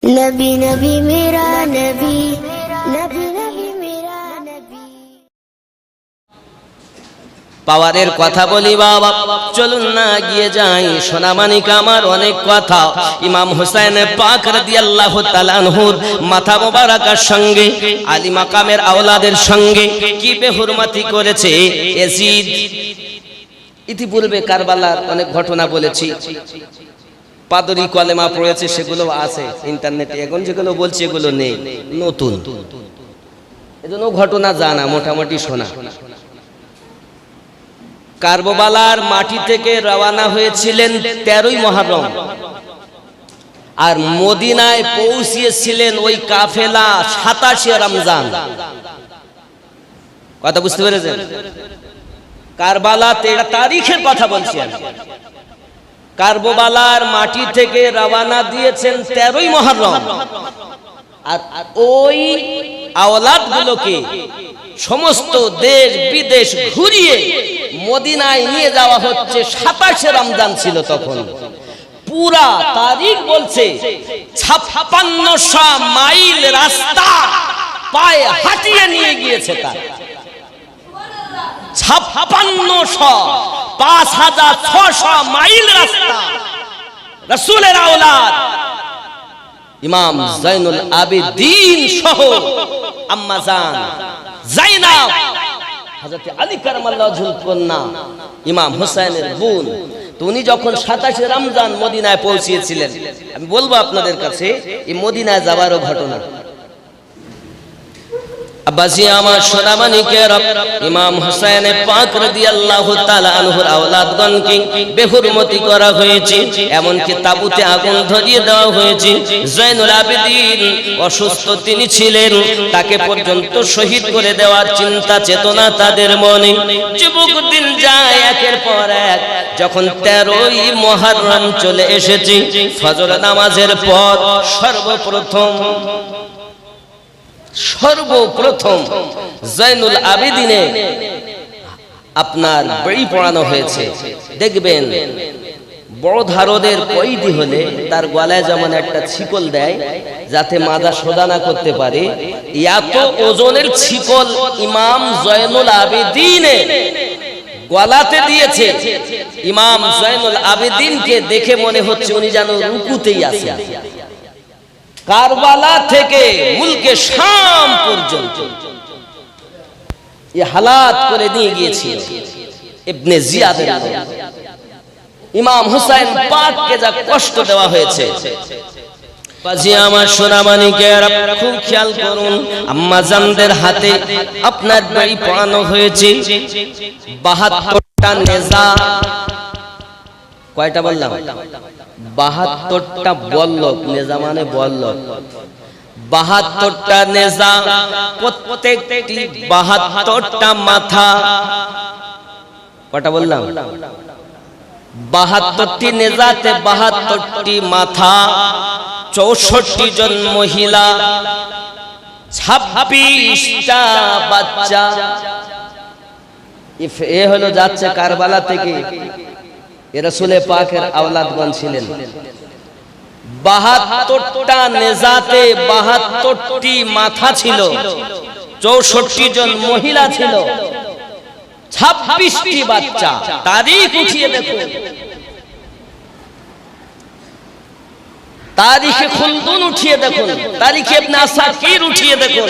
नबी नबी मेरा नबी नबी नबी मेरा नबी। পাওয়ারের কথা বলি বাবা, চলুন না গিয়ে যাই। সোনামানিক আমার অনেক কথা ইমাম হুসাইন পাক রাদিয়াল্লাহু তাআলা আনহুর মাথা মোবারকের সঙ্গে আলী মাকামের আওলাদের সঙ্গে কি বেহুরমতি করেছে ইয়াজিদ। ইতিপূর্বে কারবালার অনেক ঘটনা বলেছি, পাদরি কলেমা পড়েছে, সেগুলো আছে ইন্টারনেটে। এখন যেগুলো বলছে এগুলো নেই, নতুন, এজন্য ঘটনা জানা মোটামুটি শোনা। কারবালার মাটি থেকে রওনা হয়েছিলেন 13ই মুহররম, আর মদিনায় পৌঁছিয়েছিলেন ওই কাফেলা 27শে রমজান। কথা বুঝতে পেরেছেন? কারবালা 13 তারিখের কথা বলছি আমি। কারবালার মাটি থেকে রওনা দিয়েছেন 13ই মুহররম, আর ওই আওলাদগুলোকে সমস্ত দেশ বিদেশ ঘুরিয়ে মদিনায় নিয়ে যাওয়া হচ্ছে। 27শে রমজান ছিল তখন। পুরা তারিখ বলছে 5600 মাইল রাস্তা পায়ে হাঁটিয়ে নিয়ে গিয়েছে। তার 5600 মাইল রাস্তা। রাসূলের আওলাদ ইমাম জাইনুল আবেদিন সহ আম্মা জান জাইনাব, হযরত আলী কারামাল্লাহু ওয়াজহুর কন্যা, ইমাম হুসাইনের বোন, তো উনি যখন 27শে রমজান মদিনায় পৌঁছিয়েছিলেন, আমি বলবো আপনাদের কাছে এই মদিনায় যাওয়ারও ঘটনা। আব্বাসি আমার সোনামানিকের ইমাম হুসাইন পাক রাদিয়াল্লাহু তাআলা আনহুর আওলাদগণকে বেহুরমতি করা হয়েছে, এমনকি তাবুতে আগুন ধরিয়ে দেওয়া হয়েছে। জয়নুল আবেদিন অসুস্থ তিনি ছিলেন, তাকে পর্যন্ত শহীদ করে দেওয়ার চিন্তা চেতনা তাদের মনে। যুবক দিন যায় একের পর এক। যখন 13ই মুহররম চলে এসেছে, ফজর নামাজের পর সর্বপ্রথম জয়নুল আবেদিনে আপনার বই পড়ানো হয়েছে। দেখবেন বড় ধারদের কয়েদি হলে তার গলায় যেমন একটা ছিকল দেয় যাতে মাজা সোজা না করতে পারে, এত ওজনের ছিকল ইমাম জয়নুল আবেদিনে গলাতে দিয়েছে। ইমাম জয়নুল আবেদিনকে দেখে মনে হচ্ছে উনি যেন রুকুতেই আছেন। কারবালা থেকে মুলকে শাম পর্যন্ত এই হালাত করে নিয়ে গিয়েছিল ইবনে জিয়াদের। ইমাম হুসাইন পাককে যা কষ্ট দেওয়া হয়েছে, বাজি আমার সোনামানিকের খুব খেয়াল করুন। আম্মা জানদের হাতে আপনার বই পড়ানো হয়েছে 72টা নেজা। কয়টা বললাম? 72টা বল্লভ। নেজা মানে বল্লভ। 72টা নেজা, প্রত্যেকটি 72টা মাথা। কয়টা বললাম? 72টি নেজাতে 72টি মাথা, 64 জন মহিলা, 26টা বাচ্চা। এ হলো যাচ্ছে কারবালা থেকে। রাসূলে পাকের আওলাদগণ ছিলেন। 72টা নেজাতে 72টি মাথা ছিল, 64 জন মহিলা ছিল, 26টি বাচ্চা। তারিখ উঠিয়ে দেখুন, তারিখে খুলদুন উঠিয়ে দেখুন, তারিখে ইবনে আসাকির উঠিয়ে দেখুন।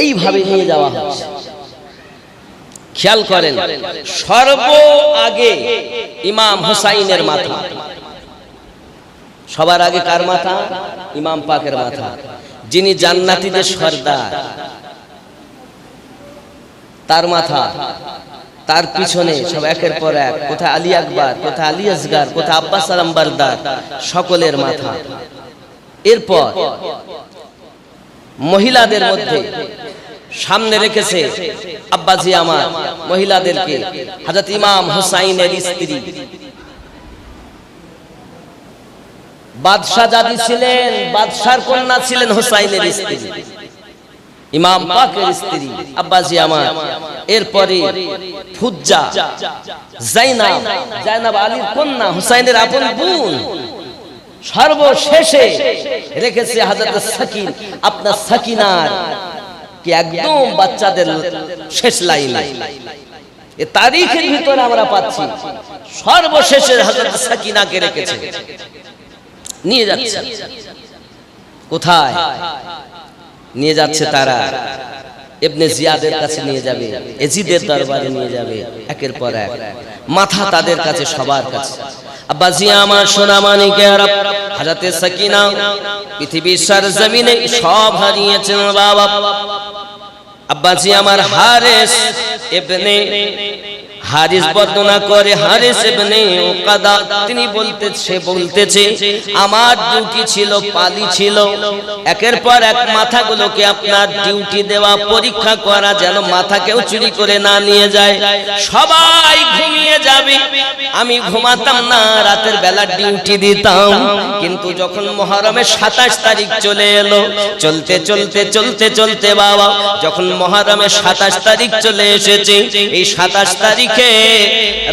এইভাবে নিয়ে যাওয়া হচ্ছে। খেয়াল করেন, সর্ব আগে ইমাম হুসাইনের মাথা। সবার আগে কার মাথা? ইমাম পাকের মাথা, যিনি জান্নাতীদের সর্দার, তার মাথা। তার পিছনে সব একের পর এক, কোথায় আলী আকবর, কোথায় আলী আসগার, কোথায় আব্বাস আলমবারদার, সকলের মাথা। এরপর মহিলাদের মধ্যে সামনে রেখেছে আব্বাজি আমার মহিলাদেরকে হযরত ইমাম হুসাইনের স্ত্রী বাদশাহ জাদি ছিলেন, বাদশার কন্যা ছিলেন হুসাইনের স্ত্রী, ইমাম পাকের স্ত্রী আব্বাজি আমার। এরপরে ফুজ্জা জাইনাব, জাইনাব আলীর কন্যা, হুসাইনের আপন বোন। সর্বশেষে রেখেছে হযরত সাকিন, আপনার সাকিনার কি একদম বাচ্চাদের শেষ লাইনে এ তারিখের ভিতরে আমরা পাচ্ছি সর্বশেষে হযরত সাকিনাকে রেখেছে। নিয়ে যাচ্ছে কোথায়? নিয়ে যাচ্ছে তারা ইবনে জিয়াদের কাছে নিয়ে যাবে, এজিদের দরবারে নিয়ে যাবে, একের পর এক মাথা তাদের কাছে, সবার কাছে। আব্বাজি আমার সোনা মানিকেরা, হযরত সাকিনা পৃথিবীর সরজমিনে সব হারিয়েছেন বাবা। আব্বাজি আমার হারিস ইবনে হারিস বর্ণনা করে, হারিস ইবনে উকাদা তিনি বলতেছে আমার ডিউটি ছিল, পালি ছিল, একের পর এক মাথাগুলোকে আপনার ডিউটি দেওয়া, পরীক্ষা করা যেন মাথা কেউ চুরি করে না নিয়ে যায়। সবাই ঘুমিয়ে যাবে, আমি ঘুমাতাম না, রাতের বেলা ডিউটি দিতাম। কিন্তু যখন মুহররমের 27 তারিখ চলে এলো, চলতে চলতে চলতে চলতে বাবা, যখন মুহররমের 27 তারিখ চলে এসেছে, এই 27 তারিখ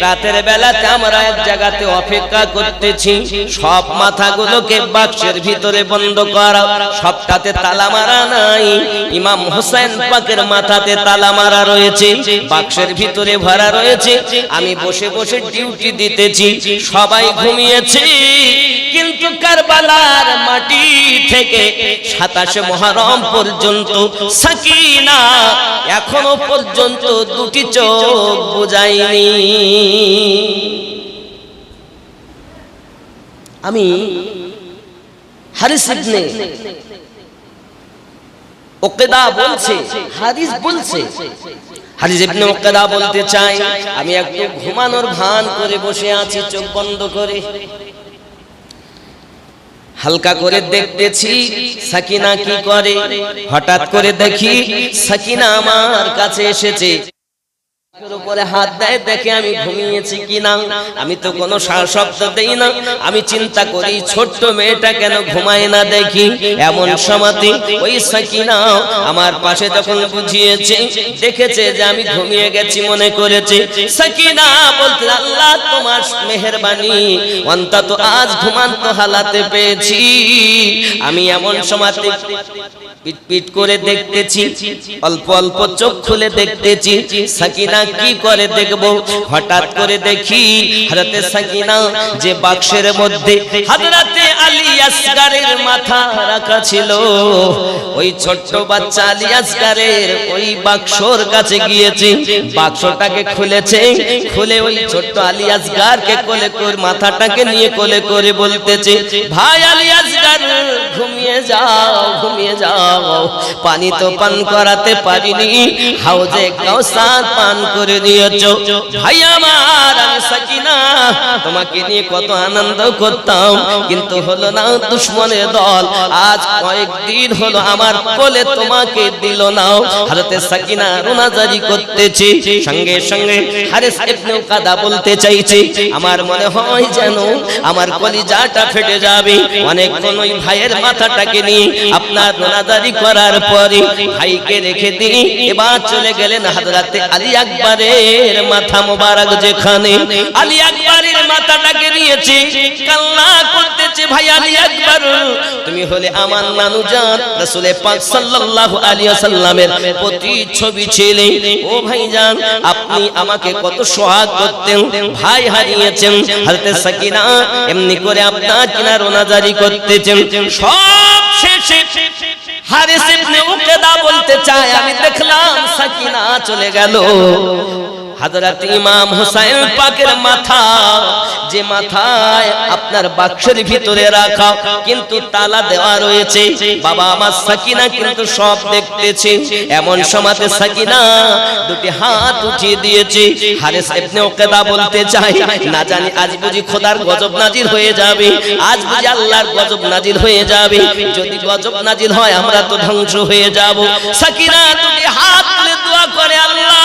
রাতের বেলাতে আমরা এক জায়গাতে অপেক্ষা করতেছি। সব মাথাগুলোকে বাক্সের ভিতরে বন্ধ করা, সবটাতে তালা মারা নাই। ইমাম হোসেন পাকের মাথাতে তালা মারা রয়েছে, বাক্সের ভিতরে ভরা রয়েছে। আমি বসে বসে ডিউটি দিতেছি, সবাই ঘুমিয়েছে। কিন্তু কারবালার মাটি থেকে 27 মুহররম পর্যন্ত সাকিনা এখনো পর্যন্ত দুটি চোখ বুঝায়নি। আমি হারিস ইবনে উকাদা বলছে, হারিস বলছে, হারিস ইবনে উকাদা বলতে চাই, আমি একটু ঘুমানোর ভান করে বসে আছি চোখ বন্ধ করে, হালকা করে দেখতেছি সাকিনা কি করে। হঠাৎ করে দেখি সাকিনা আমার কাছে এসেছে, উপরে হাত দেয়, দেখে আমি ঘুমিয়েছি কিনা। আমি তো কোনো শব্দ দেই না, আমি চিন্তা করি ছোট্ট মেয়েটা কেন ঘুমায় না দেখি। এমন সময়তে ওই সাকিনা আমার পাশে যখন বুঝিয়েছে, দেখেছে যে আমি ঘুমিয়ে গেছি, মনে করেছে। সাকিনা বলতে, আল্লাহ তোমার মেহেরবানি, অন্তত আজ ঘুমান্ত হালাতে পেয়েছি। আমি এমন সময়তে পিট পিট করে দেখতেছি, অল্প অল্প চোখ খুলে দেখতেছি সাকিনা কি করে দেখবো। হঠাৎ করে দেখি হযরতে সাকিনা যে বাক্সের মধ্যে হযরতে আলী আসগারের মাথা রাখা ছিল, ওই ছোট্ট বাচ্চা আলী আসগারের ওই বাক্সর কাছে গিয়েছে, বাক্সটাকে খুলেছে, খুলে ওই ছোট্ট আলী আসগারকে কোলে করে, মাথাটাকে নিয়ে কোলে করে বলতেছে, ভাই আলী আসগার ঘুমিয়ে যাও, ঘুমিয়ে যাও, পানি তো পান করাতে পারিনি, হাউজে কাউসার পান করে দিয়েছো। ভাই আমার, আমি সাকিনা তোমাকে নিয়ে কত আনন্দ করতাম, কিন্তু হলো না, দুশমনের দল আজ কয়েকদিন হলো আমার কোলে তোমাকে দিল না। হযরতে সাকিনা রোনাজারি করতেছে, সঙ্গে সঙ্গে হারিস ইবনে উকাদা বলতে চাইছে, আমার মনে হয় যেন আমার কলিজাটা ফেটে যাবে। অনেকক্ষণ ওই ভাইয়ের মাথাটাকে নিয়ে আপনার রোনাজারি করার পরে ভাইকে রেখে তিনি এবার চলে গেলেন হযরতে আলী আকবরের মাথা মোবারক যেখানে। আলী আকবরের মাথাটাকে নিয়েছে, কান্না করতেছে, ভাই আলী আকবর তুমি হলে আমার নানুজান, রাসূল পাক সাল্লাল্লাহু আলাইহি ওয়াসাল্লামের প্রতিচ্ছবি ছিলে। ও ভাইজান, আপনি আমাকে কত সোহাগ করতেন, ভাই হারিয়েছেন। হযরতে সাকিনা এমনি করে আপনার কিনা রোনাজারি করতেছেন। সব শেষে হারিস ইবনে উকাদা বলতে চায়, আমি দেখলাম সাকিনা চলে গেল। হযরত ইমাম হুসাইন পাকের মাথা, যে মাথায় আপনার বাক্সের ভিতরে রাখা কিন্তু তালা দেওয়া রয়েছে, বাবা আমার সাকিনা কিন্তু সব দেখতেছে। এমন সময়তে সাকিনা দুটি হাত উঠিয়ে দিয়েছে। হারিস ইবনে উকাদা বলতে চাই, না জানি আজ বুঝি খোদার গজব নাজিল হয়ে যাবে, আজ বুঝি আল্লাহর গজব নাজিল হয়ে যাবে। যদি গজব নাজিল হয় আমরা তো ধ্বংস হয়ে যাব। সাকিনা দুটি হাত তুলে দোয়া করে, আল্লাহ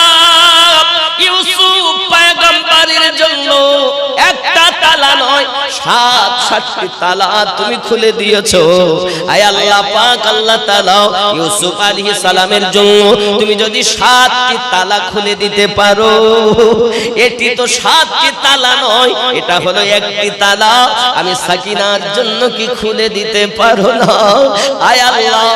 ইউসুফ পয়গম্বরের জন্য একটা তালা নয়, 7টি তালা তুমি খুলে দিয়েছো। আয় আল্লাহ পাক, আল্লাহ তাআলা ইউসুফ আলাইহিস সালামের জন্য তুমি যদি 7টি তালা খুলে দিতে পারো, এটি তো 7টি তালা নয়, এটা হলো একটি তালা, আমি সাকিনার জন্য কি খুলে দিতে পারো না? আয় আল্লাহ,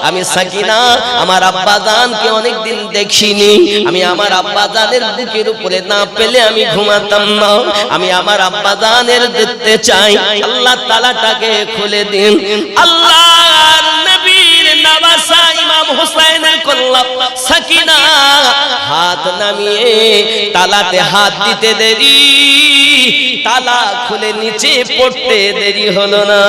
আমি সাকিনা আমার আব্বাজানকে অনেকদিন দেখিনি, আমি আমার আব্বাজানের বুকের উপরে না পেলে আমি ঘুমাতাম না, আমি আমার আব্বাজানের দেখতে চাই, আল্লাহ তালাটাকে খুলে দিন। আল্লাহর নবীর নওয়াসা ইমাম হুসাইনের কল্লা সাকিনা হাত নামিয়ে তালাতে হাত দিতে দেরি, তালা খুলে নিচে পড়তে দেরি হলো না।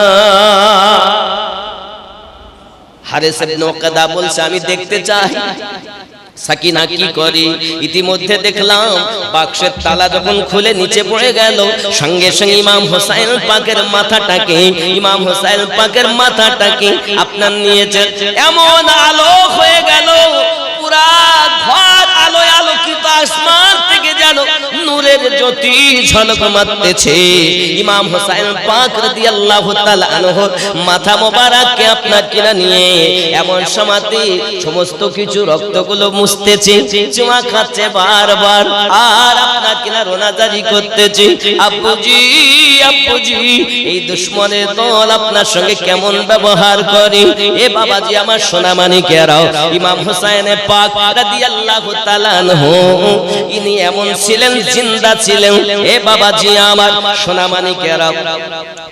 হারেস ইবনে ওয়াকাদা বলছে আমি দেখতে চাই সাকিনা কি করে। ইতিমধ্যে দেখলাম বাক্সের তালা যখন খুলে নিচে পড়ে গেল, সঙ্গে সঙ্গে ইমাম হোসাইন পাকের মাথাটাকে আপনার নিয়েছে, এমন আলো হয়ে গেল, পুরা ঘর আলোয় আলোকিত, আসমান থেকে যেন নূরের জ্যোতি ঝলক মারতেছে। ইমাম হোসাইন পাক রাদিয়াল্লাহু তাআলা আনহু মাথা মোবারককে আপনার কিনা নিয়ে এমন সমাতে সমস্ত কিছু রক্তগুলো মুছতেছে, চুমা খাচ্ছে বারবার, আর আপনার কিনা রোনাজারি করতেছে, আব্বুজি আব্বুজি, এই দুশমনের দল আপনার সঙ্গে কেমন ব্যবহার করে। এ বাবাজি আমার সোনা মানিকেরাও, ইমাম হোসাইন পাক রাদিয়াল্লাহু তাআলা আনহু ইনি এমন ছিলেন, জিন্দা ছিলেন। এ বাবাজি আমার সোনা মানিকেরাও,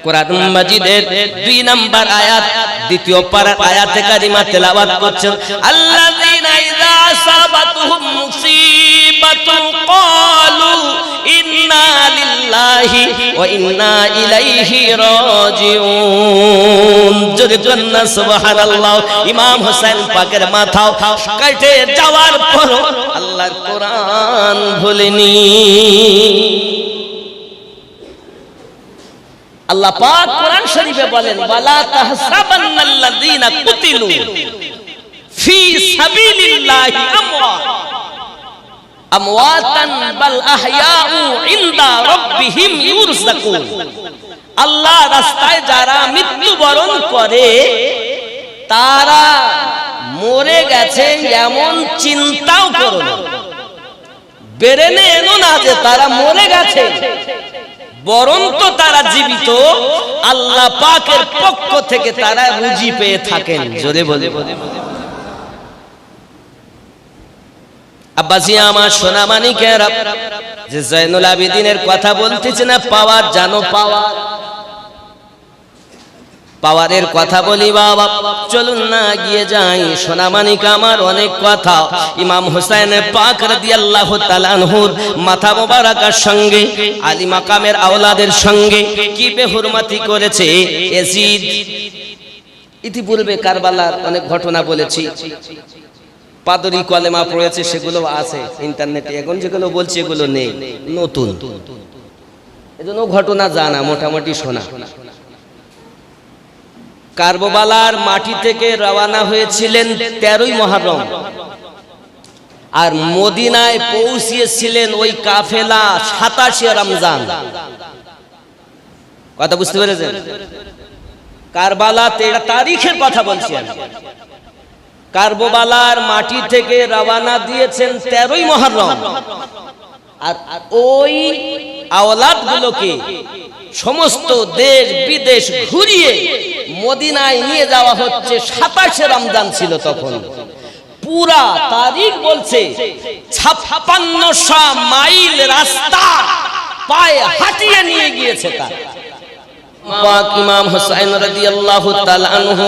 কোরআন মাজিদের 2 নম্বর আয়াত, দ্বিতীয় পারার আয়াতে কারিমা তেলাওয়াত করছেন, আল্লাযীনা ইযা আসাবাতুহুম মুসিবাতুন ক্বালু ইন্না লিল্লাহি ওয়া ইন্না ইলাইহি রাজিউন। জোরে কন্না সুবহানাল্লাহ। ইমাম হোসেন পাকের মাথা কেটে যাওয়ার পর আল্লাহর কোরআন ভুলেনি। আল্লাহ পাক কোরআন শরীফে বলেন, ওয়ালা তাহসাবান্নাল্লাযীনা কুতিলু ফি সাবিলিল্লাহি আমওয়াতান বাল আহইয়াউ ইনদা রাব্বিহিম ইউরযাকুন। আল্লাহ রাস্তায় যারা মৃত্যুবরণ করে তারা মরে গেছে এমন চিন্তাও করো না, বেরেনে এনো না যে তারা মরে গেছে, বরং তো তারা জীবিত, আল্লাহ পাকের পক্ষ থেকে তারা রুজি পেয়ে থাকেন। জোরে বলে আব্বাসি আমার সোনা মানিকেরা, যে জয়নুল আবেদিনের কথা বলতেছে না, পাওয়ার জানো, পাওয়ারের কথা বলি বাবা, চলুন না গিয়ে যাই। সোনা মানিক আমার অনেক কথা, ইমাম হুসাইন পাক রাদিয়াল্লাহু তাআলা আনহুর মাথা মোবারকের সঙ্গে আলী মাকামের আওলাদের সঙ্গে কি বেহুরমতি করেছে ইয়াজিদ। ইতিপূর্বে কারবালার অনেক ঘটনা বলেছি, পাদরি কলেমা পড়েছে, সেগুলো আছে ইন্টারনেটে, এখন যেগুলো বলছি এগুলো নেই, নতুন, এজন্য ঘটনা জানা মোটামুটি শোনা। কারবালার মাটি থেকে রওনা হয়েছিলেন 13ই মুহররম, আর মদিনায় পৌঁছিয়েছিলেন ওই কাফেলা 27শে রমজান। কথা বুঝতে পেরেছেন? কারবালা 13 তারিখের কথা বলছি আমি। কারবালার মাটি থেকে রওনা দিয়েছেন 13ই মুহররম, আর ওই আওলাদগুলোকে সমস্ত দেশ বিদেশ ঘুরিয়ে মদিনায় নিয়ে যাওয়া হচ্ছে। 27শে রমজান ছিল তখন, পুরা তারিখ বলছে 5600 মাইল রাস্তা পায়ে হাঁটিয়ে নিয়ে গিয়েছে তার। পাক ইমাম হুসাইন রাদিয়াল্লাহু তাআলা আনহু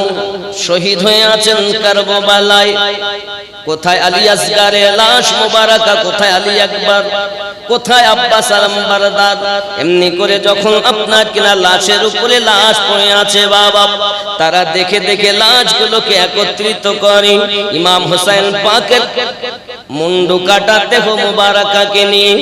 শহীদ হয়ে আছেন কারবালায়। কোথায় আলী আসগারের লাশ মোবারকা, কোথায় আলী আকবর, কোথায় আব্বাস আলমবারদার। এমনি করে যখন আপনার কিনা লাশের উপরে লাশ পড়ে আছে বাবা, তারা দেখে দেখে লাশগুলোকে একত্রিত করে ইমাম হুসাইন পাকের মুন্ডু কাটা দেহ মোবারকাকে নিয়ে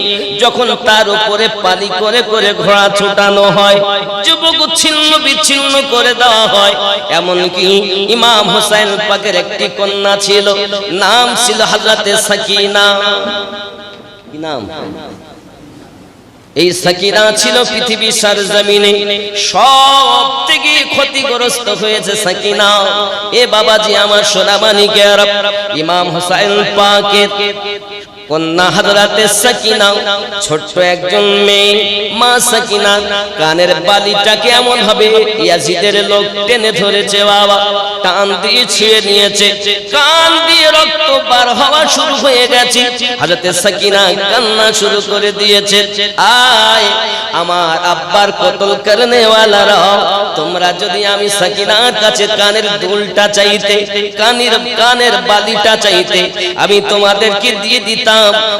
যখন তার উপরে পালি করে করে ঘোড়া ছুটানো হয়, যুবক ছিন্ন বিচ্ছিন্ন করে দেওয়া হয়। এমনকি ইমাম হুসাইন পাকের একটি কন্যা ছিল, নাম ছিল হযরতে সাকিনা। কি নাম? এই সাকিনা ছিল পৃথিবীর সরজমিনে সবথেকে ক্ষতিগ্রস্ত হয়েছে সাকিনা। এ বাবাজি আমার সোনামানিকের, ইমাম হুসাইন পাকের কন্যা হযরতে সাকিনা, ছোট্ট একজন মেয়ে মা সাকিনা, কানের বালিটাকে এমন ভাবে ইয়াজিদের লোক টেনে ধরেছে বাবা, টান দিয়ে ছিঁড়ে নিয়েছে, কান দিয়ে রক্ত বার হওয়া শুরু হয়ে গেছে। হযরতে সাকিনা কান্না শুরু করে দিয়েছে, আয় আমার আব্বার কতল করনে ওয়ালারা, তোমরা যদি আমি সাকিনার কাছে কানের দুলটা চাইতে, কানের বালিটা চাইতে, আমি তোমাদেরকে দিয়ে দিতাম,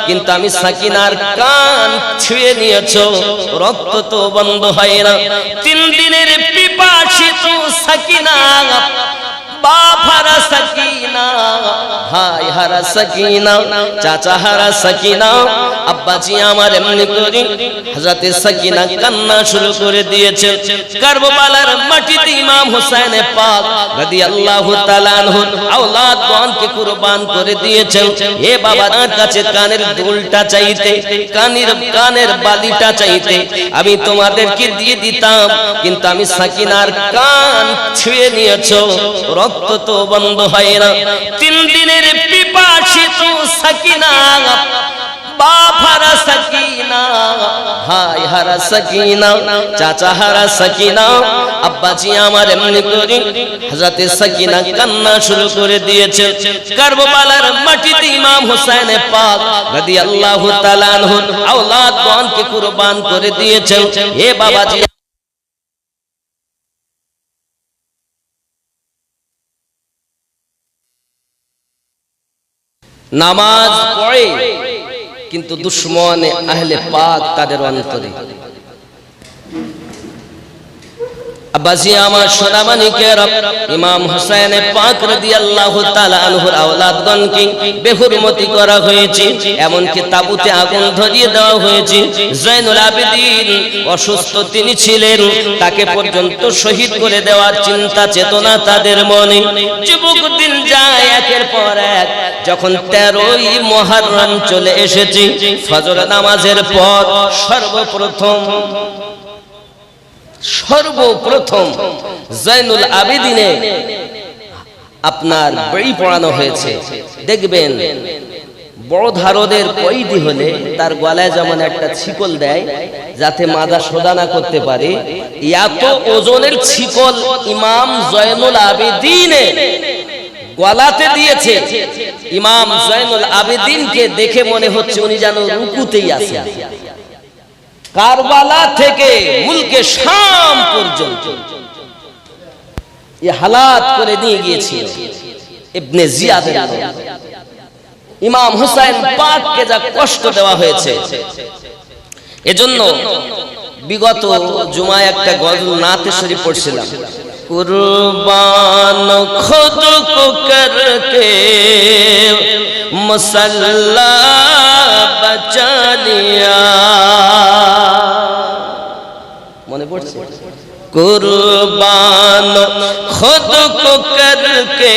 কিন্তু আমি সাকিনার কান ছুঁয়ে নিয়েছো, রক্ত তো বন্ধ হয় না। 3 দিনের পিপাসিত সাকিনা, বাপ হারা সাকিনা, ভাই হারা সাকিনা, চাচা হারা সাকিনা, আব্বাজি আমার এমনি করে হযরতে সাকিনা কান্না শুরু করে দিয়েছে। কারবালার মাটিতে ইমাম হুসাইন পাক রাদিয়াল্লাহু তাআলা আনহু আওলাদগণকে কুরবান করে দিয়েছেন। এ বাবার কাছে কানের দুলটা চাইতে, কানের বালিটা চাইতে, আমি তোমাদেরকে দিয়ে দিতাম, কিন্তু আমি সাকিনার কান ছুঁয়ে নিয়েছো, রক্ত তো বন্ধ হয় না। 3 দিনের পিপাসিত সাকিনা, বাপ হারা সাকিনা, ভাই হারা সাকিনা, চাচা হারা সাকিনা, আব্বাজি আমার এমনি করে হযরতে সাকিনা কান্না শুরু করে দিয়েছে। কারবালার মাটিতে ইমাম হুসাইন পাক রাদিয়াল্লাহু তাআলা আনহু আওলাদগণকে কুরবান করে দিয়েছেন। এ বাবাজি নামাজ পড়ে, কিন্তু দুশমন আহলে পাক তাদের অন্তরে। আব্বাজি আমার সোনামানিকের, ইমাম হুসাইন পাক রাদিয়াল্লাহু তাআলা আনহুর আওলাদগণকে বেহুরমতি করা হয়েছে, এমনকি তাবুতে আগুন ধরিয়ে দেওয়া হয়েছে। জয়নুল আবেদিন অসুস্থ তিনি ছিলেন, তাকে পর্যন্ত শহীদ করে দেওয়ার চিন্তা চেতনা তাদের মনে। যুবক দিন যায় একের পর এক, যখন 13ই মুহররম চলে এসেছে, ফজর নামাজের পর সর্বপ্রথম জয়নুল আবেদিনে আপনার বই পড়ানো হয়েছে। দেখবেন বড় ধারদের কয়েদি হলে তার গলায় যেমন একটা ছিকল দেয় যাতে মাজা সোজা না করতে পারে, এত ওজনের ছিকল ইমাম জয়নুল আবেদিনে গলাতে দিয়েছে। ইমাম জয়নুল আবেদিনকে দেখে মনে হচ্ছে উনি যেন রুকুতেই আছেন। কারবালা থেকে মুলকে শাম পর্যন্ত এই হালাত করে নিয়ে গিয়েছিল ইবনে জিয়াদ। ইমাম হুসাইন পাককে যা কষ্ট দেওয়া হয়েছে, এজন্য বিগত জুমায় একটা গজল নাতে শরীফ পড়ছিলাম, কুরবান খুদ কো করকে মুসল্লা বচা লিয়া, মনে পড়ছে? কুরবান খুদ কো করকে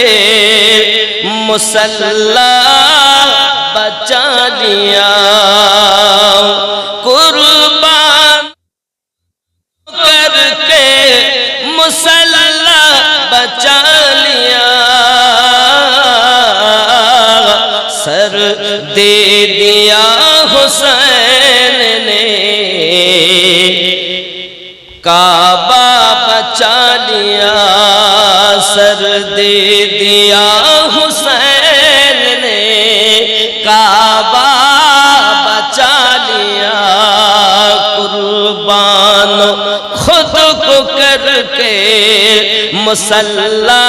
মুসল্লা বচা লিয়া, কুরবান करके मुसल्ला बचा लिया, सर दे दिया हुसैन ने काबा बचा लिया, सर दे दिया हुसैन ने काबा बचा लिया, कुर्बान खुद को करके मुसल्ला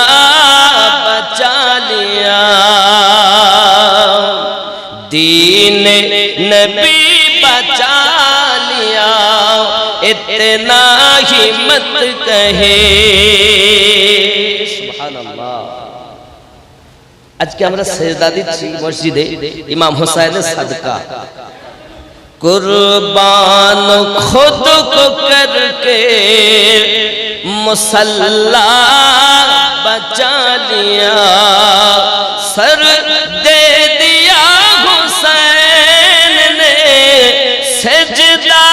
बचा लिया, दीन नबी बचा लिया, इतना ही मत कहे। सुभानाल्लाह। আজকে আমরা সেজদা দিচ্ছি মসজিদে ইমাম হুসাইনের সাদকা। कुर्बान खुद को करके मुसल्ला बचा लिया, सर दे दिया हुसैन ने सजदा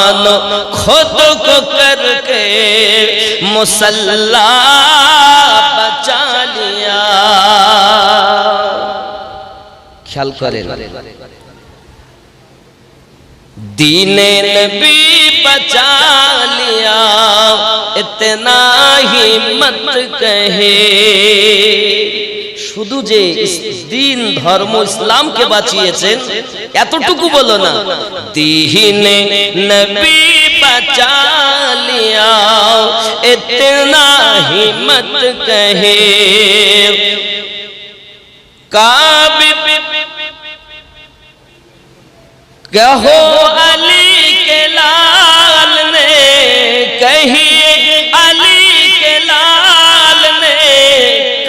कुर्बान खुद को करके मुसल्ला बचा लिया। ख्याल करें, दीने नबी बचा लिया, इतना ही मत कहे। শুধু যে দিন ধর্ম ইসলামকে বাঁচিয়েছেন এতটুকু বলো না, দীনে নবী বাঁচা লিয়া, ইতনা হি মত কহে। কাবি कहो अली के लाल ने, कहिए अली के लाल ने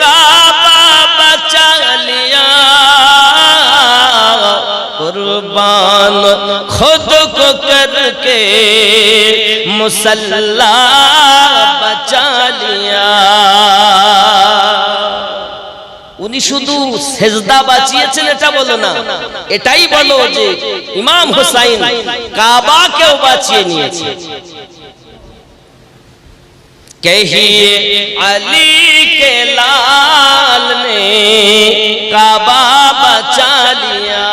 काबा बचा लिया। कुर्बान खुद को करके मुसल्ला बचा लिया। উনি শুধু সেজদা বাঁচিয়েছেন এটা বলো না, এটাই বলো যে ইমাম হুসাইন কাবাকেও বাঁচিয়ে নিয়েছে। कहिए अली के लाल ने काबा बचा लिया।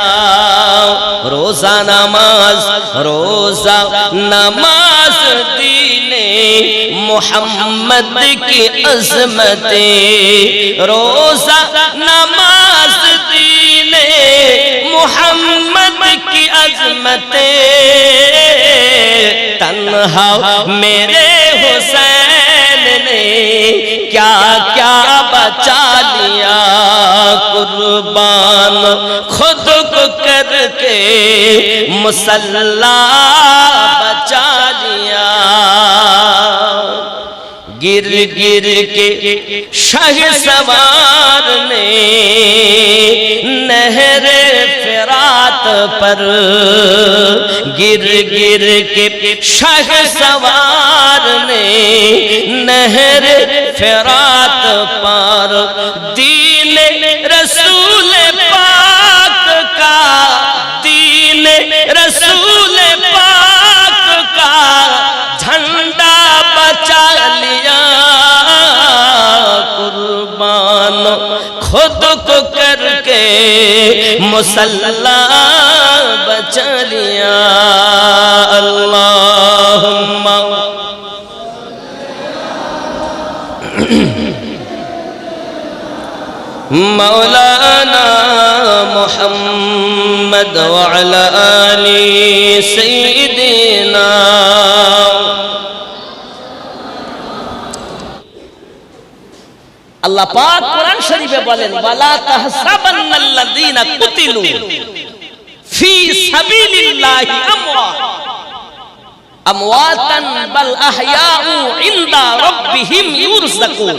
रोजा नमाज दीने मोहम्मद की अज़मते, रोजा नमाज दीने मोहम्मद की अज़मते, तन्हा मेरे हुसैन ने क्या क्या बचा लिया। कुर्बान खुद को करके मुसल्ला बचा लिया। गिर गिर के शहसवार ने नहर फिरात पर, गिर गिर के शहसवार ने नहर फिरात पर, दीन रसूल पाक का, दीन रसूल पाक का झंडा बचा लिया। कुर्बान खुद को करके मुसल्ला बचा लिया। अल्लाहुम्मा मौलाना मुहम्मद व अला आली सय्यिदिना। আল্লাহ পাক কোরআন শরীফে বলেন, ওয়ালা তাহসাবান্নাল্লাযীনা কুতিলু ফি সাবিলিল্লাহি আমওয়াতান বাল আহইয়াউ ইনদা রাব্বিহিম ইউরযাকুন।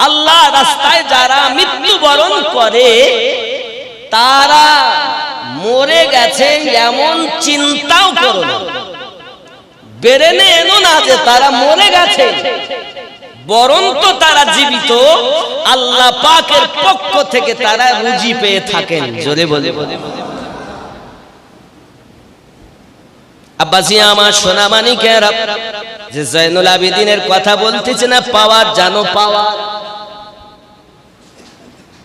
আল্লাহ রাস্তায় যারা মৃত্যুবরণ করে তারা মরে গেছে এমন চিন্তাও করো না, বেরেনে এনো না যে তারা মরে গেছে, বরং তো তারা জীবিত, আল্লাহ পাকের পক্ষ থেকে তারা রুজি পেয়ে থাকেন। জোরে বলে আব্বাসি আমার সোনা মানিকেরা, যে জয়নুল আবেদিনের কথা বলতেছে না, পাওয়ার জানো, পাওয়ার,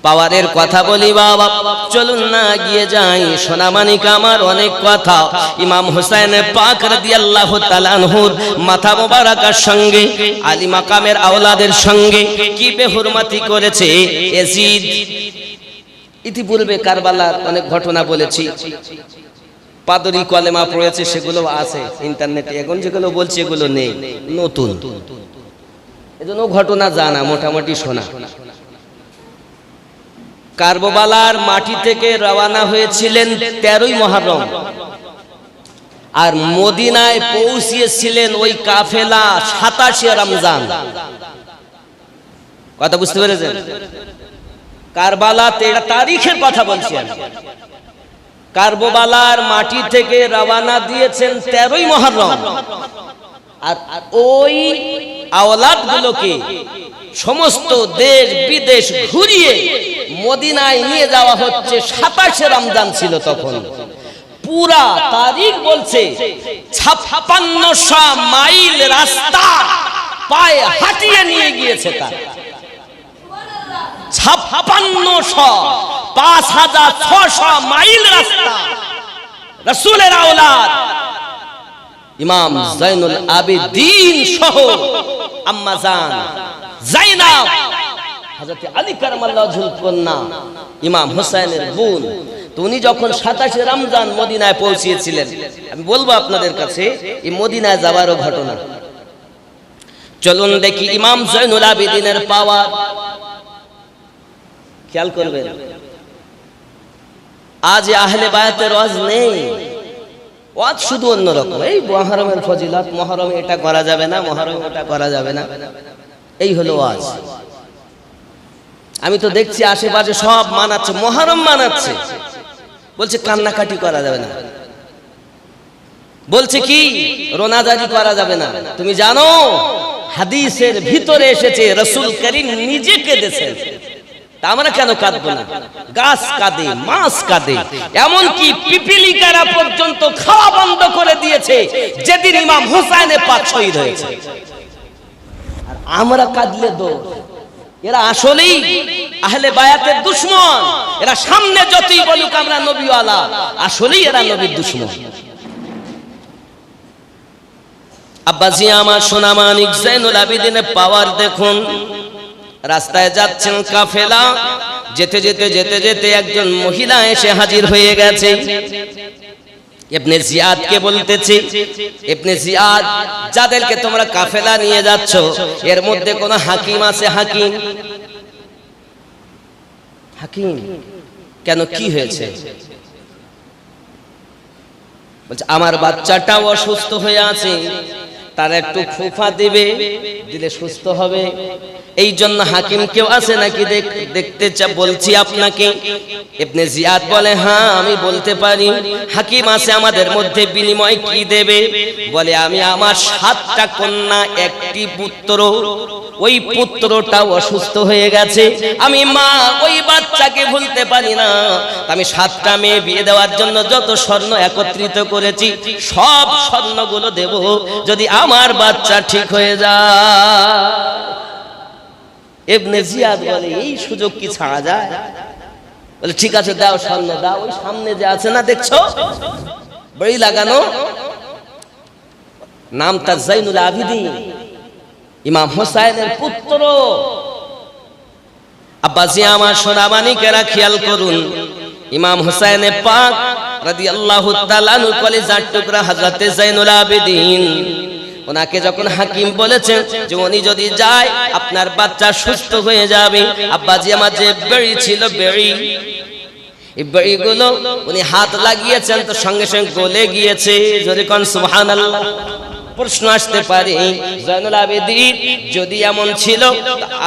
পাওয়ারের কথা বলি বাবা, চলুন না গিয়ে যাই। সোনা মানিক আমার অনেক কথা ইমাম হুসাইন পাক রাদিয়াল্লাহু তাআলা আনহুর মাথা মোবারকের সঙ্গে আলী মাকামের আওলাদের সঙ্গে কি বেহুরমতি করেছে ইয়াজিদ। ইতিপূর্বে কারবালার অনেক ঘটনা বলেছি, পাদরি কলেমা পড়েছে, সেগুলো আছে ইন্টারনেটে। এখন যেগুলো বলছি এগুলো নেই, নতুন, এজন্য ঘটনা জানা মোটামুটি শোনা। কারবালার মাটি থেকে রওনা হয়েছিলেন 13ই মুহররম, আর মদিনায় পৌঁছিয়েছিলেন ওই কাফেলা 27 রমজান। কথা বুঝতে পেরেছেন? কারবালা 13 তারিখের কথা বলছি আমি। কারবালার মাটি থেকে রওনা দিয়েছেন 13ই মুহররম, আর ওই আওলাদগুলোকে সমস্ত দেশ বিদেশ ঘুরিয়ে মদিনায় নিয়ে যাওয়া হচ্ছে। 27 রমজান ছিল তখন। পুরা তারিখ বলছে 5600 মাইল রাস্তা পায়ে হাঁটিয়ে নিয়ে গিয়েছে তার। 5600 মাইল রাস্তা। রাসূলের আওলাদ ইমাম জাইনুল আবেদিন সহ আম্মা জান জাইনাব হযরত আলী কারামাল্লাহু ওয়াজহুর কন্যা ইমাম হুসাইনের বোন, তো উনি যখন 27 রমজান মদিনায় পৌঁছেছিলেন, আমি বলবো আপনাদের কাছে এই মদিনায় যাওয়ারও ঘটনা। চলুন দেখি ইমাম জাইনুল আবেদিনের পাওয়ার। খেয়াল করবেন, আজ আহলে বায়াতের ওয়াজ নেই, ওয়াজ শুধু অন্যরকম। এই মুহররমের ফজিলত, মুহররমে এটা করা যাবে না, মুহররমে ওটা করা যাবে না, এই হলো ওয়াজ। আমি তো দেখছি আশেপাশে সব মানাচ্ছে, মুহররম মানাচ্ছে, বলছে কান্নাকাটি করা যাবে না, বলছে কি রোনাজারি করা যাবে না। তুমি জানো হাদিসের ভিতরে এসেছে রাসূল করিম নিজে কেঁদেছেন, তা আমরা কেন কাঁদবো না? গাছ কাঁদে, মাছ কাঁদে, এমনকি পিপিলিকারা পর্যন্ত খাওয়া বন্ধ করে দিয়েছে যেদিন ইমাম হুসাইনে পাক শহীদ হয়েছে। আর আমরা কাঁদলে দোষ। এরা আসলেই আহলে বায়াতের দুশমন। এরা সামনে যতই বলুক আমরা নবীওয়ালা, আসলেই এরা নবীর দুশমন। আব্বাজি আমার সোনা মানিক জাইনুল আবেদিনের পাওয়ার দেখুন। রাস্তায় যাচ্ছেন কাফেলা, যেতে যেতে যেতে যেতে একজন মহিলা এসে হাজির হয়ে গেছে। ইবনে জিয়াদকে বলতেছে, ইবনে জিয়াদ, যাদেরকে তোমরা কাফেলা নিয়ে যাচ্ছ এর মধ্যে কোন হাকিম আছে? হাকিম, হাকিম কেন, কি হয়েছে? বলছে আমার বাচ্চাটাও অসুস্থ হয়ে আছে, তার একটু ফুফা দিবে, দিলে সুস্থ হবে, এই জন্য হাকিম কেউ আছে নাকি দেখতে বলছি আপনাকে। ইবনে জিয়াদ বলে হ্যাঁ আমি বলতে পারি, হাকিম আছে আমাদের মধ্যে, বিনিময় কি দেবে? বলে আমি আমার 7টা কন্যা, একটি পুত্র, ওই পুত্রটাও অসুস্থ হয়ে গেছে, আমি মা ওই বাচ্চাকে ভুলতে পারি না, আমি 7টা মেয়ে বিয়ে দেওয়ার জন্য যত স্বর্ণ একত্রিত করেছি সব স্বর্ণগুলো দেব যদি আমার বাচ্চা ঠিক হয়ে যায়। ইবনে জিয়াদ বলে এই সুযোগ কি ছাড়া যায়? বলে ঠিক আছে দাও, স্বর্ণ দাও। ওই সামনে যে আছে না দেখছো বড়ি লাগানো, নাম তার জাইনুল আবেদিন, ইমাম হুসাইনের পুত্র। আব্বাজি আমার সোনা মানিকেরা খেয়াল করুন, ইমাম হুসাইনে পাক রাদিয়াল্লাহু তাআলা আনহু কলিজার টুকরা হযরতে জাইনুল আবেদিন, ওনাকে যখন হাকিম বলেছেন যে উনি যদি যায় আপনার বাচ্চা সুস্থ হয়ে যাবে, আব্বাজি আমার যে বেড়ি ছিল, বেড়ি, এই বেড়িগুলো উনি হাত লাগিয়েছেন তো সঙ্গে সঙ্গে গলে গিয়েছে। জোরে কোন সুবহানাল্লাহ। প্রশ্ন আসতে পারে জাইনুল আবেদিন যদি এমন ছিল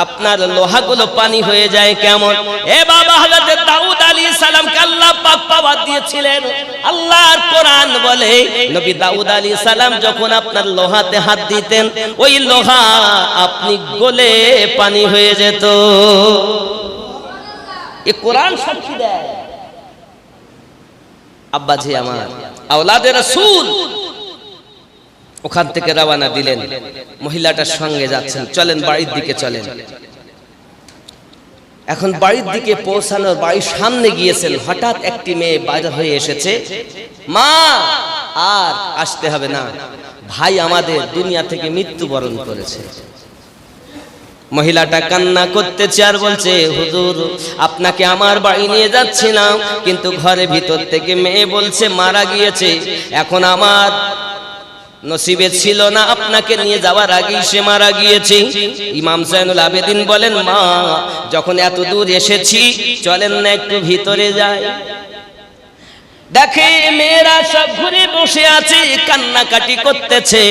আপনার লোহাগুলো পানি হয়ে যায় কেমন? এ বাবা, হযরত দাউদ আলাইহিস সালামকে আল্লাহ পাক পাওয়ার দিয়েছিলেন। আল্লাহর কোরআন বলে নবী দাউদ আলাইহিস সালাম যখন আপনার লোহাতে হাত দিতেন ওই লোহা আপনি গলে পানি হয়ে যেত। এই কোরআন সাক্ষী দেয়। আব্বাজি আমার আওলাদে রাসূল ওখান থেকে রওনা দিলেন, মহিলাটার সঙ্গে যাচ্ছেন, চলেন বাড়ির দিকে চলেন। এখন বাড়ির দিকে পৌঁছানোর, বাড়ির সামনে গিয়েছেন, হঠাৎ একটি মেয়ে বাইরে হয়ে এসেছে, মা আর আসতে হবে না, ভাই আমাদের দুনিয়া থেকে মৃত্যুবরণ করেছে। মহিলাটা কান্না করতেছে আর বলছে হুজুর আপনাকে আমার বাড়ি নিয়ে যাচ্ছিলাম, কিন্তু ঘরে ভিতর থেকে মেয়ে বলছে মারা গিয়েছে, এখন আমার নসিবে ছিল না আপনাকে নিয়ে যাওয়ার আগেই সে মারা গিয়েছে। ইমাম জাইনুল আবেদিন বলেন মা যখন এত দূর এসেছি চলেন না একটু ভিতরে যাই। দেখে মেয়েরা সব ঘুরে বসে আছে, কান্নাকাটি করতেছে।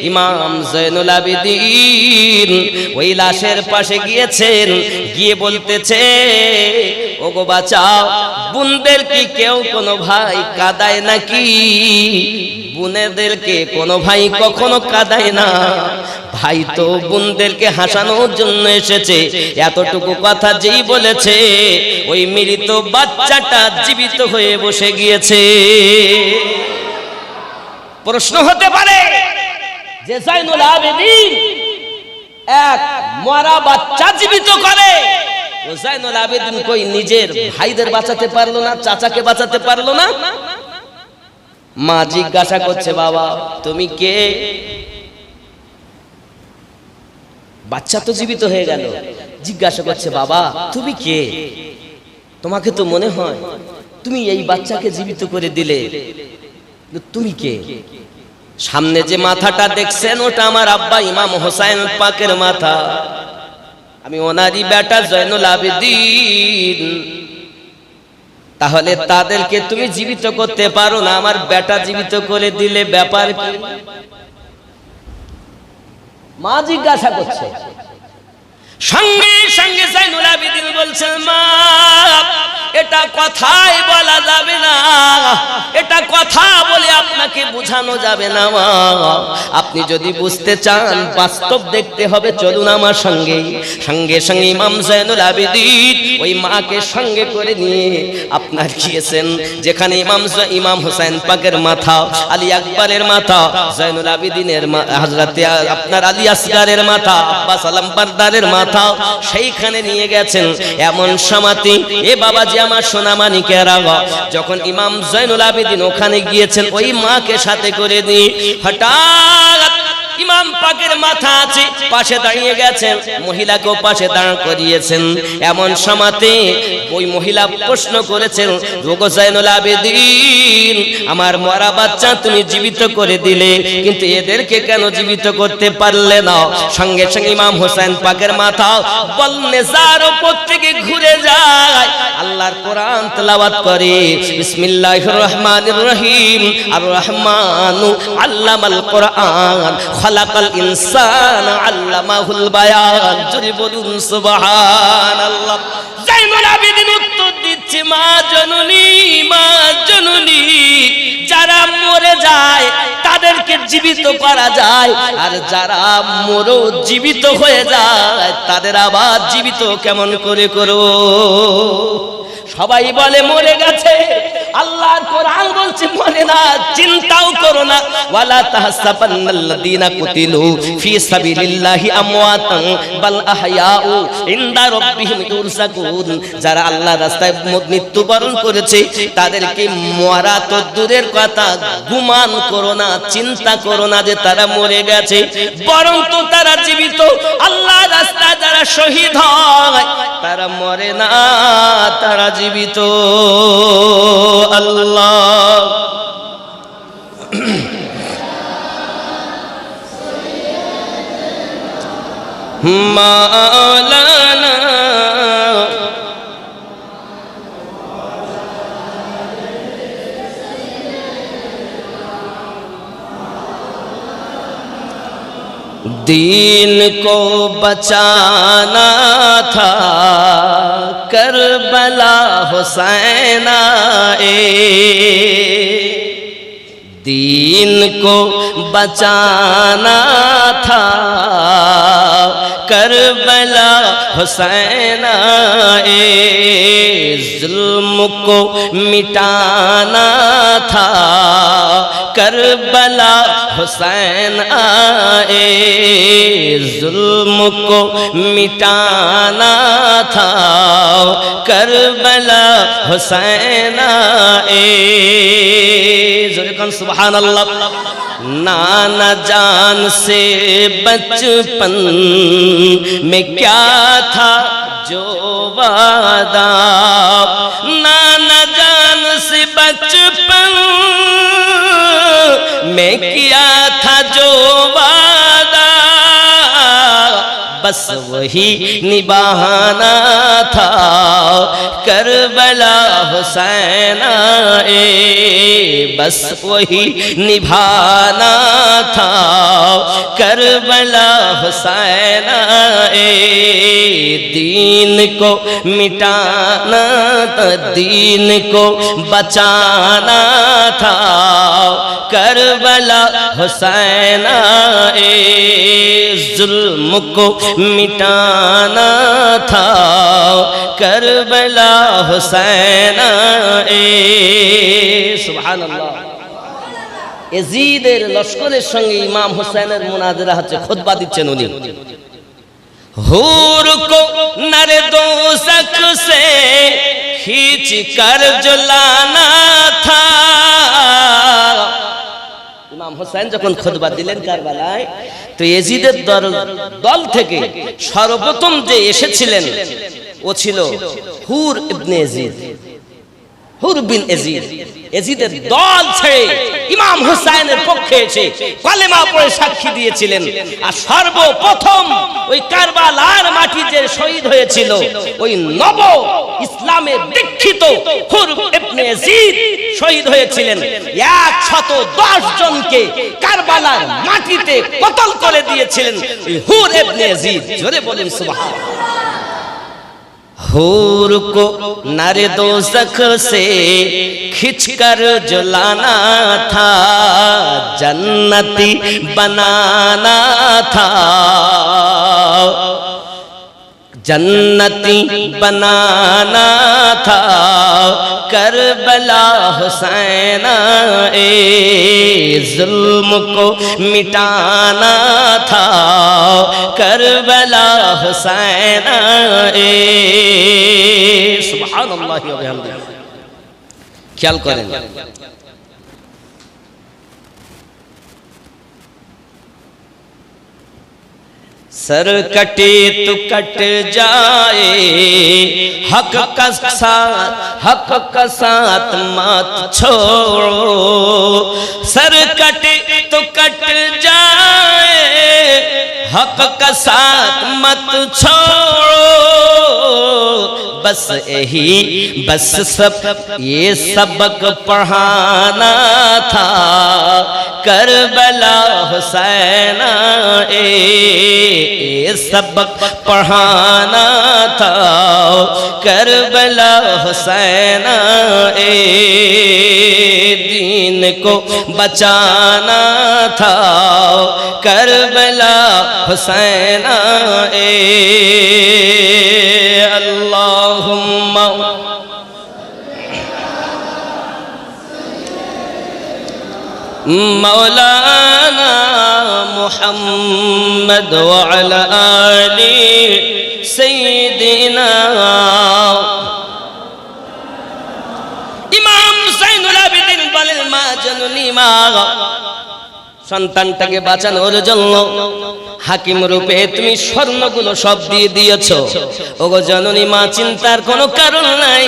ইমাম জাইনুল আবেদিন ওই লাশের পাশে গিয়েছেন, গিয়ে বলতেছে ওগো বাঁচাও, বোনদের কি কেউ কোনো ভাই কাঁদায় নাকি? বোনেদেরকে কোনো ভাই কখনো কাঁদায় না, ভাই তো বোনদেরকে হাসানোর জন্য এসেছে। এতটুকু কথা যেই বলেছে ওই মৃত বাচ্চাটা জীবিত হয়ে বসে গিয়েছে। প্রশ্ন হতে পারে যে জাইনুল আবেদিন এক মরা বাচ্চা জীবিত করে, ও জাইনুল আবেদিন কই নিজের ভাইদের বাঁচাতে পারলো না, চাচাকে বাঁচাতে পারলো না? মা জিজ্ঞাসা করছে, বাবা তুমি কে? বাচ্চা তো জীবিত হয়ে গেল, জিজ্ঞাসা করছে, বাবা তুমি কে? তোমাকে তো মনে হয় তুমি এই বাচ্চাকে জীবিত করে দিলে, তুমি কে? সামনে যে মাথাটা দেখছেন ওটা আমার আব্বা ইমাম হোসাইন পাকের মাথা, আমি ওনারই বেটা জয়নুল আবেদিন। তাহলে তাদেরকে তুমি জীবিত করতে পারো না, আমার বেটা জীবিত করে দিলে ব্যাপার কি? মা জিজ্ঞাসা করছে। সঙ্গে সঙ্গে জয়নুল আবেদিন বলছেন, মা এটা কথাই বলা যাবে না, এটা কথা বলে আপনাকে বোঝানো যাবে না মা। আপনি যদি বুঝতে চান বাস্তব দেখতে হবে, চলুন আমার সঙ্গে। সঙ্গে সঙ্গে ইমাম জয়নুল আবেদিন ওই মাকে সঙ্গে করে নিয়ে আপনার গিয়েছেন যেখানে ইমাম হোসেন পাকের মাথা, আলী আকবরের মাথা, জয়নুল আবেদিনের হযরতে আপনার আলী আসগারের মাথা, আব্বাস আলম বারদারের মাথা, সেইখানে নিয়ে গেছেন। এমন সমাতি এ বাবাজি আমার সোনামানিকেরা, যখন ইমাম জয়নুল আবেদিন ওখানে গিয়েছেন ওই মাকে সাথে করে নিয়ে, হঠাৎ ইমাম পাকের মাথা আছে পাশে দাঁড়িয়ে গেছেন, মহিলাকেও পাশে দাঁড় করিয়েছেন। এমন সময়তে ওই মহিলা প্রশ্ন করেছেন, ওগো জয়নুল আবেদিন আমার মরা বাচ্চা তুমি জীবিত করে দিলে, কিন্তু এদেরকে কেন জীবিত করতে পারলে না? সঙ্গে সঙ্গে ইমাম হোসেন পাকের মাথা বল নেজার উপর থেকে ঘুরে যায়, আল্লাহর কোরআন তেলাওয়াত করে, বিসমিল্লাহির রহমানির রহিম, আর রহমানু আল্লামাল কোরআন, খালাকাল ইনসানা আল্লামাহুল বায়ান। জোরে বলুন সুবহানাল্লাহ। জয়নুল আবেদিন উত্তর দিচ্ছে, মা জননী, মা জননী, যারা মরে যায় তাদেরকে জীবিত করা যায়, আর যারা মরো জীবিত হয়ে যায় তাদের আবার জীবিত কেমন করে করো? সবাই বলে মরে গেছে, আল্লাহর কোরআন বলছে মরে না, চিন্তাও করো না। ওয়ালা তাহসাবান্নাল্লাযীনা কুতিলু ফি সাবিলিল্লাহি আমওয়াতান বাল আহইয়াউ ইনদা রাব্বিহিম ইউরযাকুন। যারা আল্লাহর রাস্তায় মৃত্যুবরণ করেছে তাদেরকে মরা তো দূরের কথা, গুমান করো না, চিন্তা করো না যে তারা মরে গেছে, বরং তো তারা জীবিত। আল্লাহর রাস্তায় যারা শহীদ হয় তারা মরে না, তারা জীবিত। আল্লাহ মাওলানা दीन को बचाना था करबला हुसैन आए, दीन को बचाना था करबला हुसैन आए, जुल्म को मिटाना था करबला हुसैन आए, जुल्म को मिटाना था करबला हुसैन आए। ज़ोरे सुभान अल्लाह। नाना जान से बचपन में क्या था जो वादा, नाना जान से बचपन में किया था जो वादा, बस वही निभाना था करबला हुसैन आए, बस वही निभाना था करबला हुसैन आए, दीन को मिटाना था, दीन को बचाना था करबला हुसैन आए, जुल्म को मिटाना था करबला हुसैन ए सुबहानाल्लाह यजीদের লস্করের সঙ্গে ইমাম হুসাইনের মুনাজারা হচ্ছে খুতবা দিচ্ছেন উনি हूर को नर दोज़ख से खींच कर जो लाना था ইমাম হুসাইন যখন খুতবা দিলেন কারবালায় তো ইয়াজিদের দল থেকে সর্বপ্রথম যে এসেছিলেন ও ছিল হুর ইবনে ইয়াজিদ হুর বিন ইয়াজিদ ইয়াজিদের দল ছেড়ে ইমাম হুসাইনের পক্ষে এসে কালেমা পড়ে সাক্ষী দিয়েছিলেন আর সর্বপ্রথম ওই কারবালার মাটি যে শহীদ হয়েছিল ওই নব ইসলামে দীক্ষিত হুর ইবনে ইয়াজিদ শহীদ হয়েছিলেন 110 জনকে কারবালার মাটিতে কতল করে দিয়েছিলেন ওই হুর ইবনে ইয়াজিদ জোরে বলেন সুবহানাল্লাহ हूर को नर दोज़ख से खींच कर जो लाना था जन्नती बनाना था जन्नती बनाना था करबला हुसैन ए जुल्म को मिटाना था करबला हुसैन ए सुबहानल्लाह व बिहम्दिही ख्याल करें सर कटे तो कट जाए हक का साथ मत छोड़ो सर कटे तो कट जाए हक का साथ मत छोड़ो बस यही बस सब ये सबक पढ़ाना था करबला हुसैन ए सबक पढ़ाना था करबला हुसैन ए दीन को बचाना था करबला हुसैन ए अल्लाहुम्मा मौलाना मुहम्मद व अला आली सय्यिदिना इमाम হুসাইনুল আবেদিন বলেন মা জননী মা সন্তানটাকে বাঁচানোর জন্য হাকিম রূপে তুমি স্বর্ণগুলো সব দিয়ে দিয়েছো ওগো জননী মা চিন্তার কোনো কারণ নাই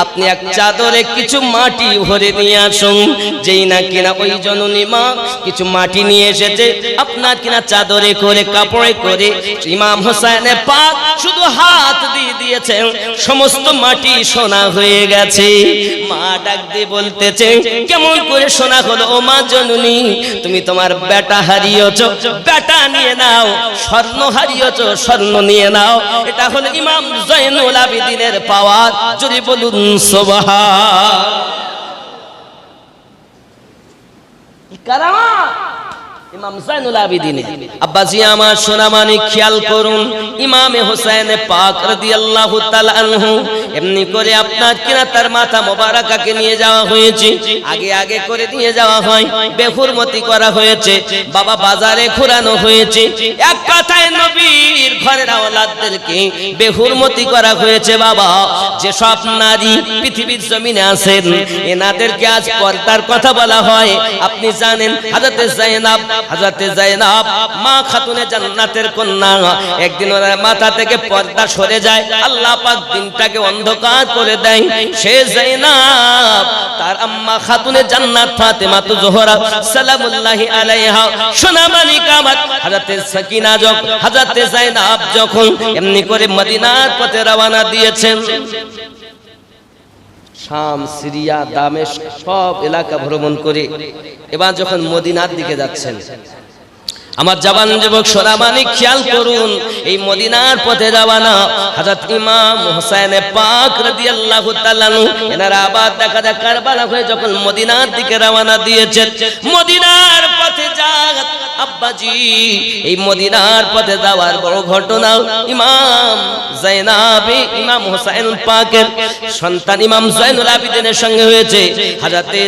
আপনি এক চাদরে কিছু মাটি ভরে নিয়ে আসুন যেই না কিনা ওই জননী মা কিছু মাটি নিয়ে এসেছে আপনার কিনা চাদরে করে কাপড়ে করে ইমাম হুসাইনে পাক শুধু হাত দিয়ে দিয়েছেন সমস্ত মাটি সোনা হয়ে গেছে মা ডাক দিয়ে বলতেছে কেমন করে সোনা হলো ও মা জননী তুমি তোমার বেটা হারিয়েছো বেটা নিয়ে নাও স্বর্ণ হারিয়েছো স্বর্ণ নিয়ে নাও এটা হলো ইমাম জয়নুল আবেদিনের পাওয়ার যদি বলুন সুবহান কারামাত ইমাম জয়নুল আবেদিন আব্বাজি আমার সোনামানি খেয়াল করুন ইমামে হুসাইন পাক রাদিয়াল্লাহু তাআলা আনহু এমনি করে আপনার কিনা তার মাথা মোবারকাকে নিয়ে যাওয়া হয়েছে আগে আগে করে নিয়ে যাওয়া হয় বেহুরমতি করা হয়েছে বাবা বাজারে ঘোরানো হয়েছে এক কথায় নবীর ঘরের আওলাদদেরকে বেহুরমতি করা হয়েছে বাবা যে সব নারী পৃথিবীর জমিনে আছেন এনাদেরকে আজ পর্দার কথা বলা হয় আপনি জানেন হযরতে যায়েনাব মা খাতুনে জান্নাতের কন্যা একদিন ওর মাথা থেকে পর্দা সরে যায় আল্লাহ পাক দিনটাকে অন্ধকার করে দেয় সে যায়েনাব তার আম্মা খাতুনে জান্নাত ফাতেমা তো জোহরা সালামুল্লাহি আলাইহা সোনামানি কামাত হযরতে সাকিনা হযরতে যায়েনাব যখন এমনি করে মদিনার পথে রওনা দিয়েছেন শাম সিরিয়া দামেস্ক সব এলাকা ভ্রমণ করে এবার যখন মদিনার দিকে যাচ্ছেন আমার জওয়ান যুবক সোনামানি খেয়াল করুন এই মদিনার পথে রওনা হযরত ইমাম হুসাইন পাক রাদিয়াল্লাহু তাআলা এনারা আবার দেখা যায় কারবালা হয়ে যখন মদিনার দিকে রওনা দিয়েছেন মদিনার পথে যাক আব্বাজি এই মদিনার পথে যাওয়ার বড় ঘটনা ইমাম জাইনাবি ইমাম হুসাইন পাকের সন্তান ইমাম জাইনুল আবিদিনের সঙ্গে হয়েছে, হযরতে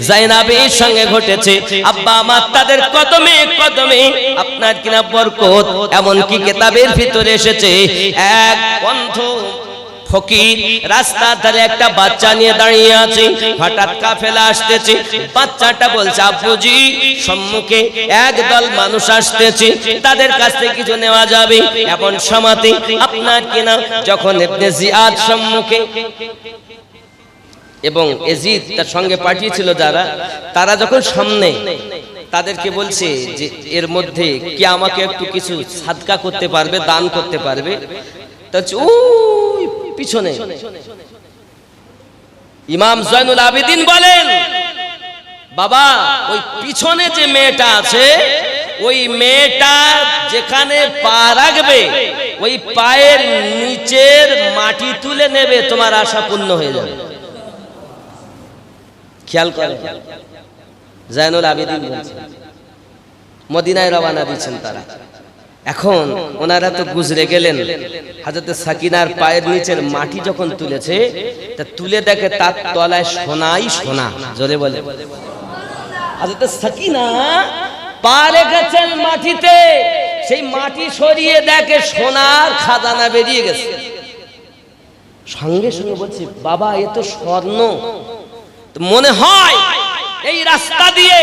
জাইনাবির সঙ্গে ঘটেছে। আব্বা আমার তাদের কদমে কদমে আপনার কিনা বরকত। এমন কি কিতাবের ভিতরে এসেছে এক অন্ধ ফকির রাস্তার ধারে একটা বাচ্চা নিয়ে দাঁড়িয়ে আছে, হঠাৎ কাফেলা আসতেছে, বাচ্চাটা বলছে আব্বুজি সম্মুখে একদল মানুষ আসতেছে, তাদের কাছ থেকে কিছু নেওয়া যাবে। এমন সমাতে আপনার কিনা যখন ইবনে জিয়াদ সম্মুখে এবং এজিদ তার সঙ্গে পাঠিয়েছিল যারা, তারা যখন সামনে তাদেরকে বলছে যে এর মধ্যে কি আমাকে একটু কিছু সাদকা করতে পারবে, দান করতে পারবে? তা ওই পিছনে ইমাম জয়নুল আবেদিন বলেন বাবা ওই পিছনে যে মেয়েটা আছে ওই মেয়েটা যেখানে পা রাখবে ওই পায়ের নিচের মাটি তুলে নেবে, তোমার আশা পূর্ণ হয়ে যাবে। খেয়াল করে জয়নুল আবেদিন মদিনায় রওনা দিচ্ছেন তারা। এখন ওনারা তো গুজরে গেলেন, হযরত সাকিনার পায়ের নিচের মাটি যখন তুলেছে তা তুলে দেখে তার তলায় সোনাই সোনা। জোরে বলে হযরত সাকিনা পা রেখেছেন মাটিতে, সেই মাটি সরিয়ে দেখে সোনার খাজানা বেরিয়ে গেছে। সঙ্গে সঙ্গে বলছে বাবা এ তো স্বর্ণ। মনে হয় এই রাস্তা দিয়ে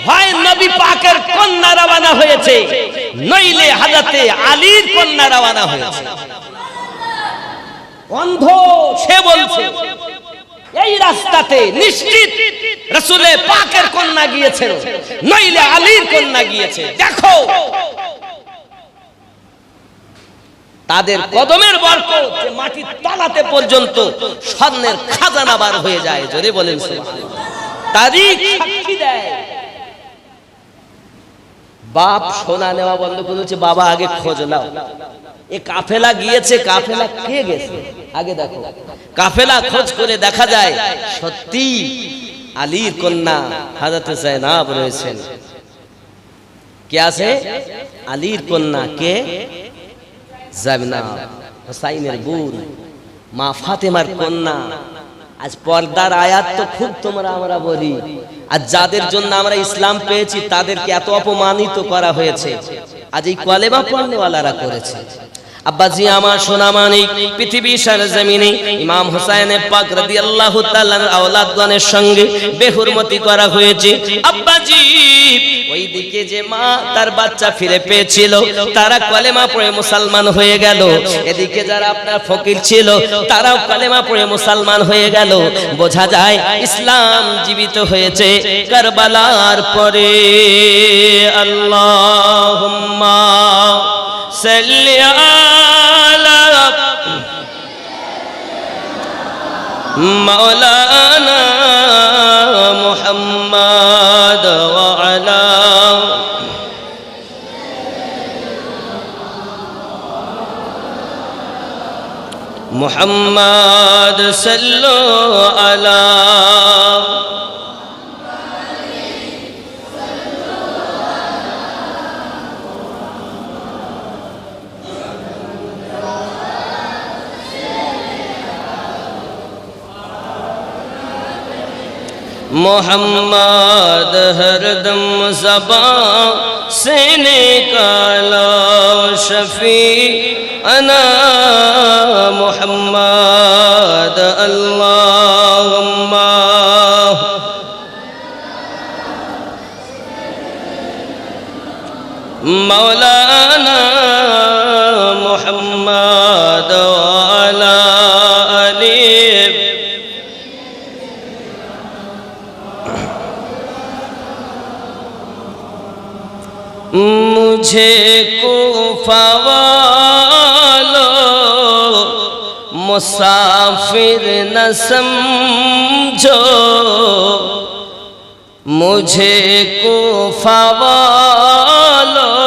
হয় নবী পাকের কন্যা রওনা হয়েছে, নইলে হযরতে আলীর কন্যা রওনা হয়েছে। অন্ধ সে বলছে এই রাস্তাতে নিশ্চিত রাসূলে পাকের কন্যা গিয়েছেন, নইলে আলীর কন্যা গিয়েছে। দেখো তাদের কদমের বরকত যে মাটির তলাতে পর্যন্ত স্বর্ণের খাজানা বার হয়ে যায়। জোরে বলেন সুবহানাল্লাহ। তারিখ সাক্ষী দেয়। বাপ সোনা নেওয়া বন্ধ করেছে, বাবা আগে খোঁজ নাও এ কাফেলা গিয়েছে, কাফেলা কে গেছে আগে দেখো। কাফেলা খোঁজ করে দেখা যায় সত্যি আলীর কন্যা হযরত জায়নাব রয়েছেন। কে আছে? আলীর কন্যা কে? জায়নাব, হুসাইনের বোন, মা ফাতেমার কন্যা। আজ পর্দার আয়াত তো খুব তোমরা আমরা বলি, আর যাদের জন্য আমরা ইসলাম পেয়েছি তাদেরকে এত অপমানিত করা হয়েছে, আজ এই কলেমা পড়নেওয়ালারা করেছে। আব্বাজি আমার সোনা মানিক, পৃথিবীর সরজমিনে ইমাম হুসাইন পাক রাদিয়াল্লাহু তাআলার আওলাদগণের সঙ্গে বেহুরমতি করা হয়েছে। আব্বাজি ওইদিকে যে মা তার বাচ্চা ফিরে পেয়েছিল তারা কলেমা পড়ে মুসলমান হয়ে গেল, এদিকে যারা আপনার ফকির ছিল তারাও কলেমা পড়ে মুসলমান হয়ে গেল। বোঝা যায় ইসলাম জীবিত হয়েছে কারবালার পরে। আল্লাহুম্মা সাল্লি আলা মাওলানা মুহাম্মাদ ওয়া আলা মুহাম্মাদ সাল্লাল্লাহু আলা मोहम्मद हरदम ज़बां से निकाला शफी अना मोहम्मद अल्लाहुम्मा मौलाना मोहम्मद वाला अली। मुझे कूफा वालों मुसाफिर न समझो, मुझे कूफा वालों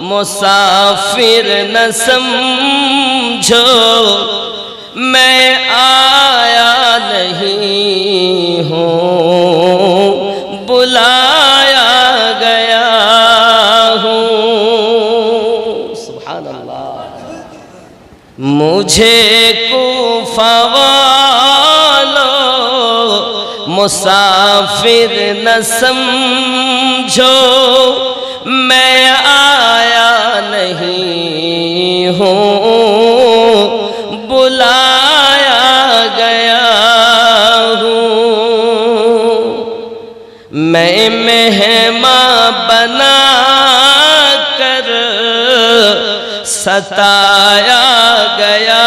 मुसाफिर न समझो, मैं आया नहीं हूँ बुलाया गया मुझे कूफा वालों मुसाफिर न समझो, मैं आया नहीं हूँ बुलाया गया हूँ। मैं मेहमान बना कर सताया गया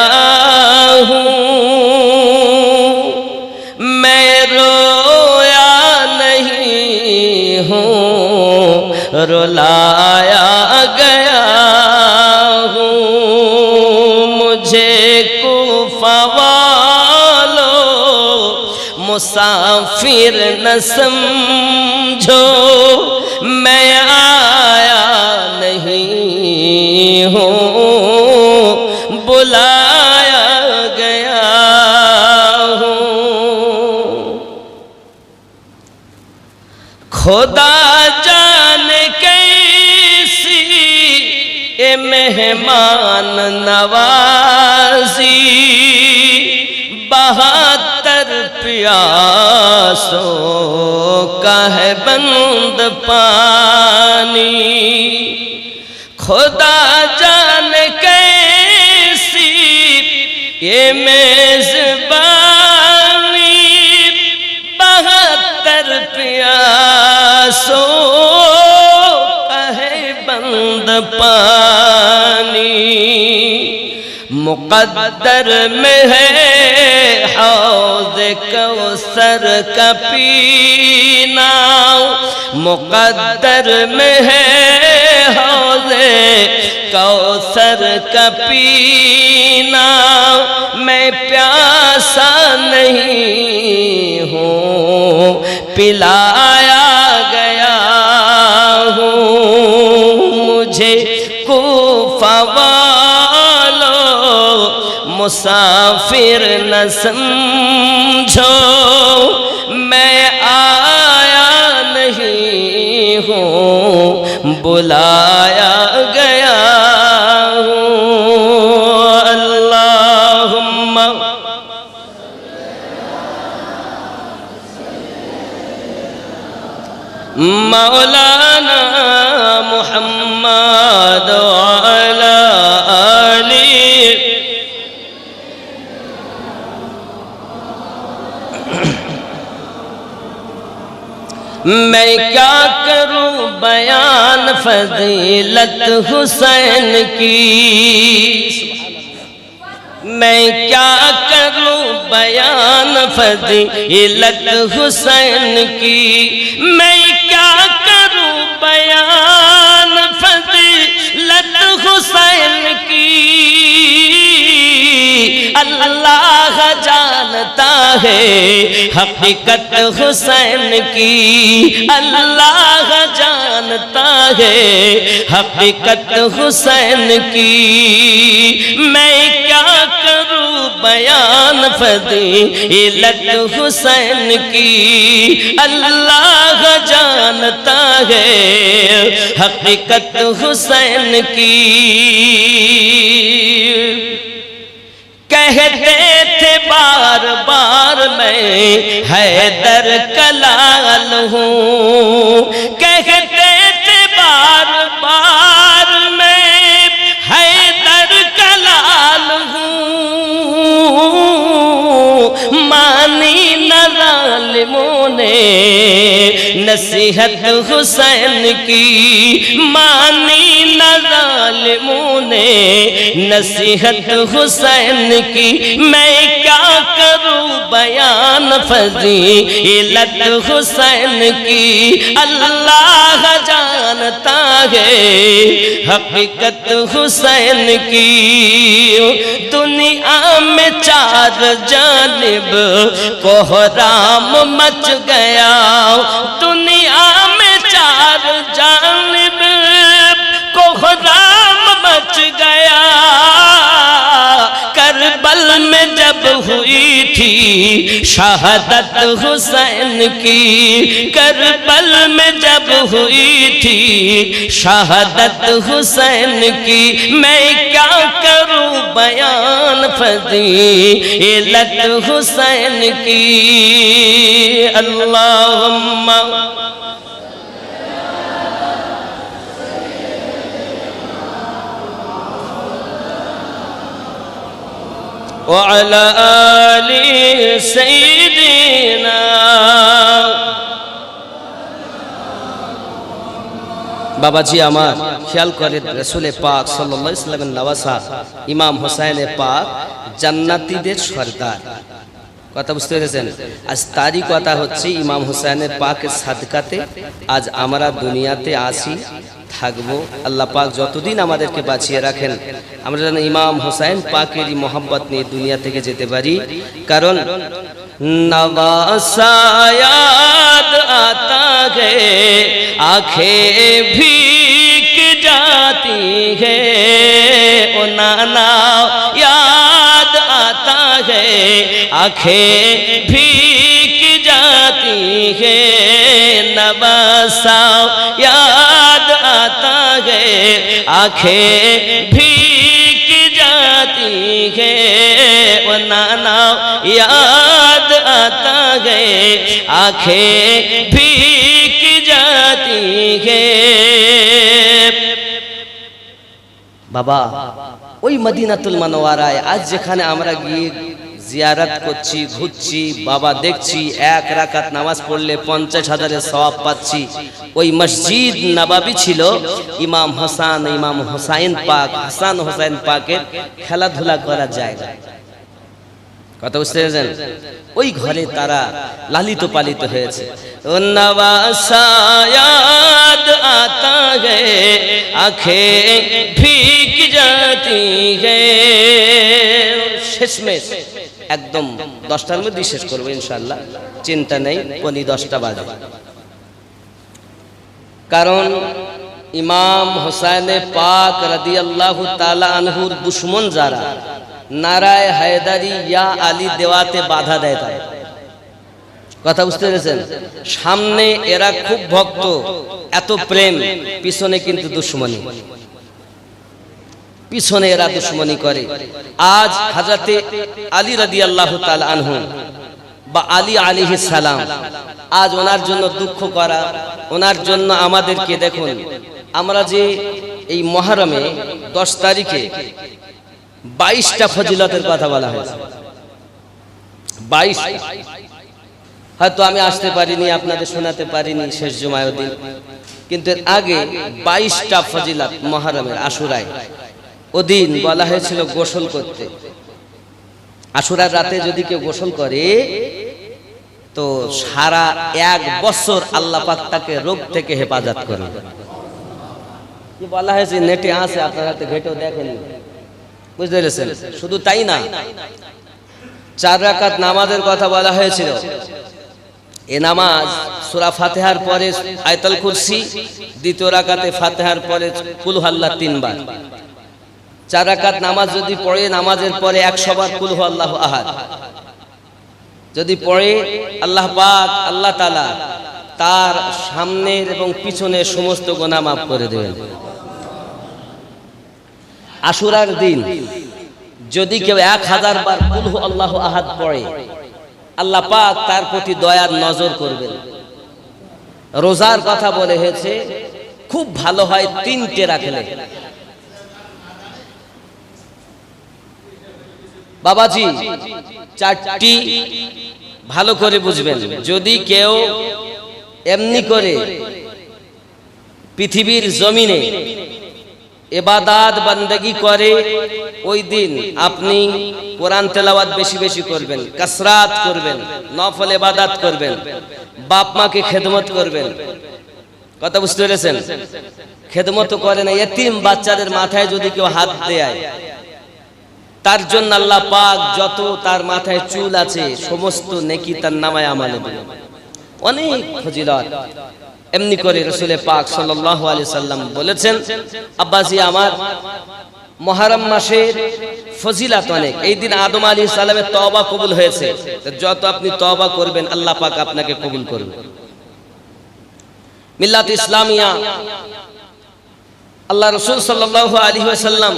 हूँ। मैं रोया नहीं हूँ रुलाया गया हूँ। मुझे कूफा वालों मुसाफिर न समझो, मैं आया नहीं हूँ बुलाया गया हूँ। खुदा जाने कैसी ये मेहमान नवाजी, 72 प्यासों का है बंद पानी। खुदा जाने कैसी ये मेजबानी, 72 प्यासों का है बंद पानी। मुक़द्दर में है हौज़ कौसर का पीना, मुक़द्दर में है हौज़ कौसर का पीना। मैं प्यासा नहीं हूँ पिलाया गया हूँ। मुझे कूफा मुसाफिर न समझो, मैं आया नहीं हूँ बुलाया गया हूँ। अल्लाहुम्मा मौलाना मुहम्मद अला आली। मैं क्या करूं बयान फजीलत हुसैन की, मैं क्या करूं बयान फजीलत हुसैन की। मैं क्या करूं बयान फजीलत हुसैन की। अल्लाह जानता है हकीकत हुसैन की, अल्लाह जानता है हकीकत हुसैन की। मैं क्या करूं बयान फजीलत हुसैन की। अल्लाह जानता है हकीकत हुसैन की। कहते थे बार बार मैं हैदर कलाल हूँ, कहते थे बार बार मैं हैदर कलाल हूँ। मानी न ज़ालिमों ने नसीहत हुसैन की, मानी न ज़ालिमों ने नसीहत हुसैन की। मैं क्या करूं बयान फजीलत हुसैन की। अल्लाह जानता है हकीकत हुसैन की। दुनिया में चार जानिब कोहराम मच गया, दुनिया में चार जानिब कोहराम मच गया। करबल में जब हुई थी शहादत हुसैन की करबल में जब हुई थी, शहादत हुसैन की मैं क्या करूं बयान, फज़ीलत हुसैन की। अल्लाहुम्मा वअला आलि सय्यिदिना। बाबाजी আমার খেয়াল করে রাসূল পাক সাল্লাল্লাহু আলাইহি ওয়াসাল্লামের নওয়াসা ইমাম হুসাইন পাক জান্নাতীদের সরদার। কথা বুঝতে পেরেছেন? আজ তারই কথা হচ্ছে ইমাম হুসাইনের পাকের সাদকাতে আজ আমরা দুনিয়াতে আছি, থাকবো। আল্লাহ পাক যতদিন আমাদেরকে বাঁচিয়ে রাখেন আমরা যেন ইমাম হুসাইন পাকেরই মোহাম্মত নিয়ে দুনিয়া থেকে যেতে পারি। কারণ নওয়াসা याद आता है, आंखें भीग जाती है, ओ नाना याद आता है, आंखें भीग जाती है, नवासा याद आता है, आंखें भीग जाती है, ओ नाना याद आता है, आंखें भीग जाती है। বাবা ওই মদিনাতুল মুনাওয়ারায় আজ যেখানে আমরা গিয়ে জিয়ারত করছি, ঘুরছি, বাবা দেখছি, এক রাকাত নামাজ পড়লে 50,000-এর সওয়াব পাচ্ছি। ওই মসজিদ নববী ছিল ইমাম হাসান, ইমাম হুসাইন পাক, হাসান হুসাইন পাকের খেলাধুলা করার জায়গা। কথা বুঝতে পেরেছেন? ওই ঘরে তারা লালিত পালিত হয়েছে। ও নওয়াসা याद आता है, आंखें भीग जाती है। শেষমেশ একদম 10টার মধ্যে শেষ করবো ইনশাআল্লাহ, চিন্তা নেই, পনি 10টা বাজে। কারণ ইমাম হুসাইন পাক রাদিয়াল্লাহু তাআলা আনহুর দুশমন যারা নারায়ে হায়দারি ইয়া আলী দেওয়াতে বাধা দেয় তাই। কথা বুঝতে পেরেছেন? সামনে এরা খুব ভক্ত, এত প্রেম, পিছনে কিন্তু দুশমনী, পিছনে এরা দুশমনী করে। আজ হযরতে আলী রাদিয়াল্লাহু তাআলা আনহু বা আলী আলাইহিস সালাম, আজ ওনার জন্য দুঃখ করা, ওনার জন্য আমাদেরকে দেখুন, আমরা যে এই মুহররমে 10 তারিখে 22টা ফজিলতের কথা বলা হয়েছে, 22। হয়তো আমি আসতে পারিনি, আপনাদের শোনাতে পারিনি শেষ জুমায় দিন, কিন্তু এর আগে 22টা ফজিলত মুহররমের আশুরায় ওদিন বলা হয়েছিল গোসল করতে। আশুরার রাতে যদি কেউ গোসল করে তো সারা 1 বছর আল্লাহ পাক তাকে রোগ থেকে হেফাজত করবে। কি বলা হয়েছে নেটে আছে, আপনারা তো ঘেটেও দেখেন, বুঝতে পেরেছেন? শুধু তাই না, 4 রাকাত নামাজের কথা বলা হয়েছিল। এ নামাজ সূরা ফাতিহার পরে আয়াতুল কুরসি, দ্বিতীয় রাকাতে ফাতিহার পরে কুল হুয়াল্লাহ 3 বার। 4 রাকাত নামাজ যদি পড়ে, নামাজের পরে 100 বার কুল হুয়াল্লাহু আহাদ যদি পড়ে, আল্লাহ পাক, আল্লাহ তাআলা তার সামনের এবং পিছনের সমস্ত গুনাহ মাফ করে দেবেন। আশুরার দিন যদি কেউ 1000 বার কুল হুয়াল্লাহু আহাদ পড়ে, আল্লাহ পাক তার প্রতি দয়ার নজর করবেন। রোজার কথা বলে হয়েছে, খুব ভালো হয় 3টে রাখলে। বাবাজি 4টি ভালো করে বুঝবেন। যদি কেউ এমনি করে পৃথিবীর জমিনে ইবাদত বান্দেগি করে, ওই দিন আপনি কোরআন তেলাওয়াত বেশি বেশি করবেন, কাসরাত করবেন, নফল ইবাদত করবেন, বাপ মাকে খেদমত করবেন। কথা বুঝতে পেরেছেন? খেদমত করে না, এতিম বাচ্চাদের মাথায় যদি কেউ হাত দেয়, তার জন্য আল্লাহ পাক যত তার মাথায় চুল আছে সমস্ত নেকি তার নামায় আমলে দেবেন। অনেক ফজিলত। এমনি করে রাসূল পাক সাল্লাল্লাহু আলাইহি সাল্লাম বলেছেন, আব্বাজি আমার মুহররম মাসের ফজিলত অনেক। এই দিন আদম আলাইহিস সালামের তওবা কবুল হয়েছে। যত আপনি তওবা করবেন আল্লাহ পাক আপনাকে কবুল করবেন। মিল্লাত ইসলামিয়া, আল্লাহ রাসূল সাল্লাল্লাহু আলাইহি ওয়াসাল্লাম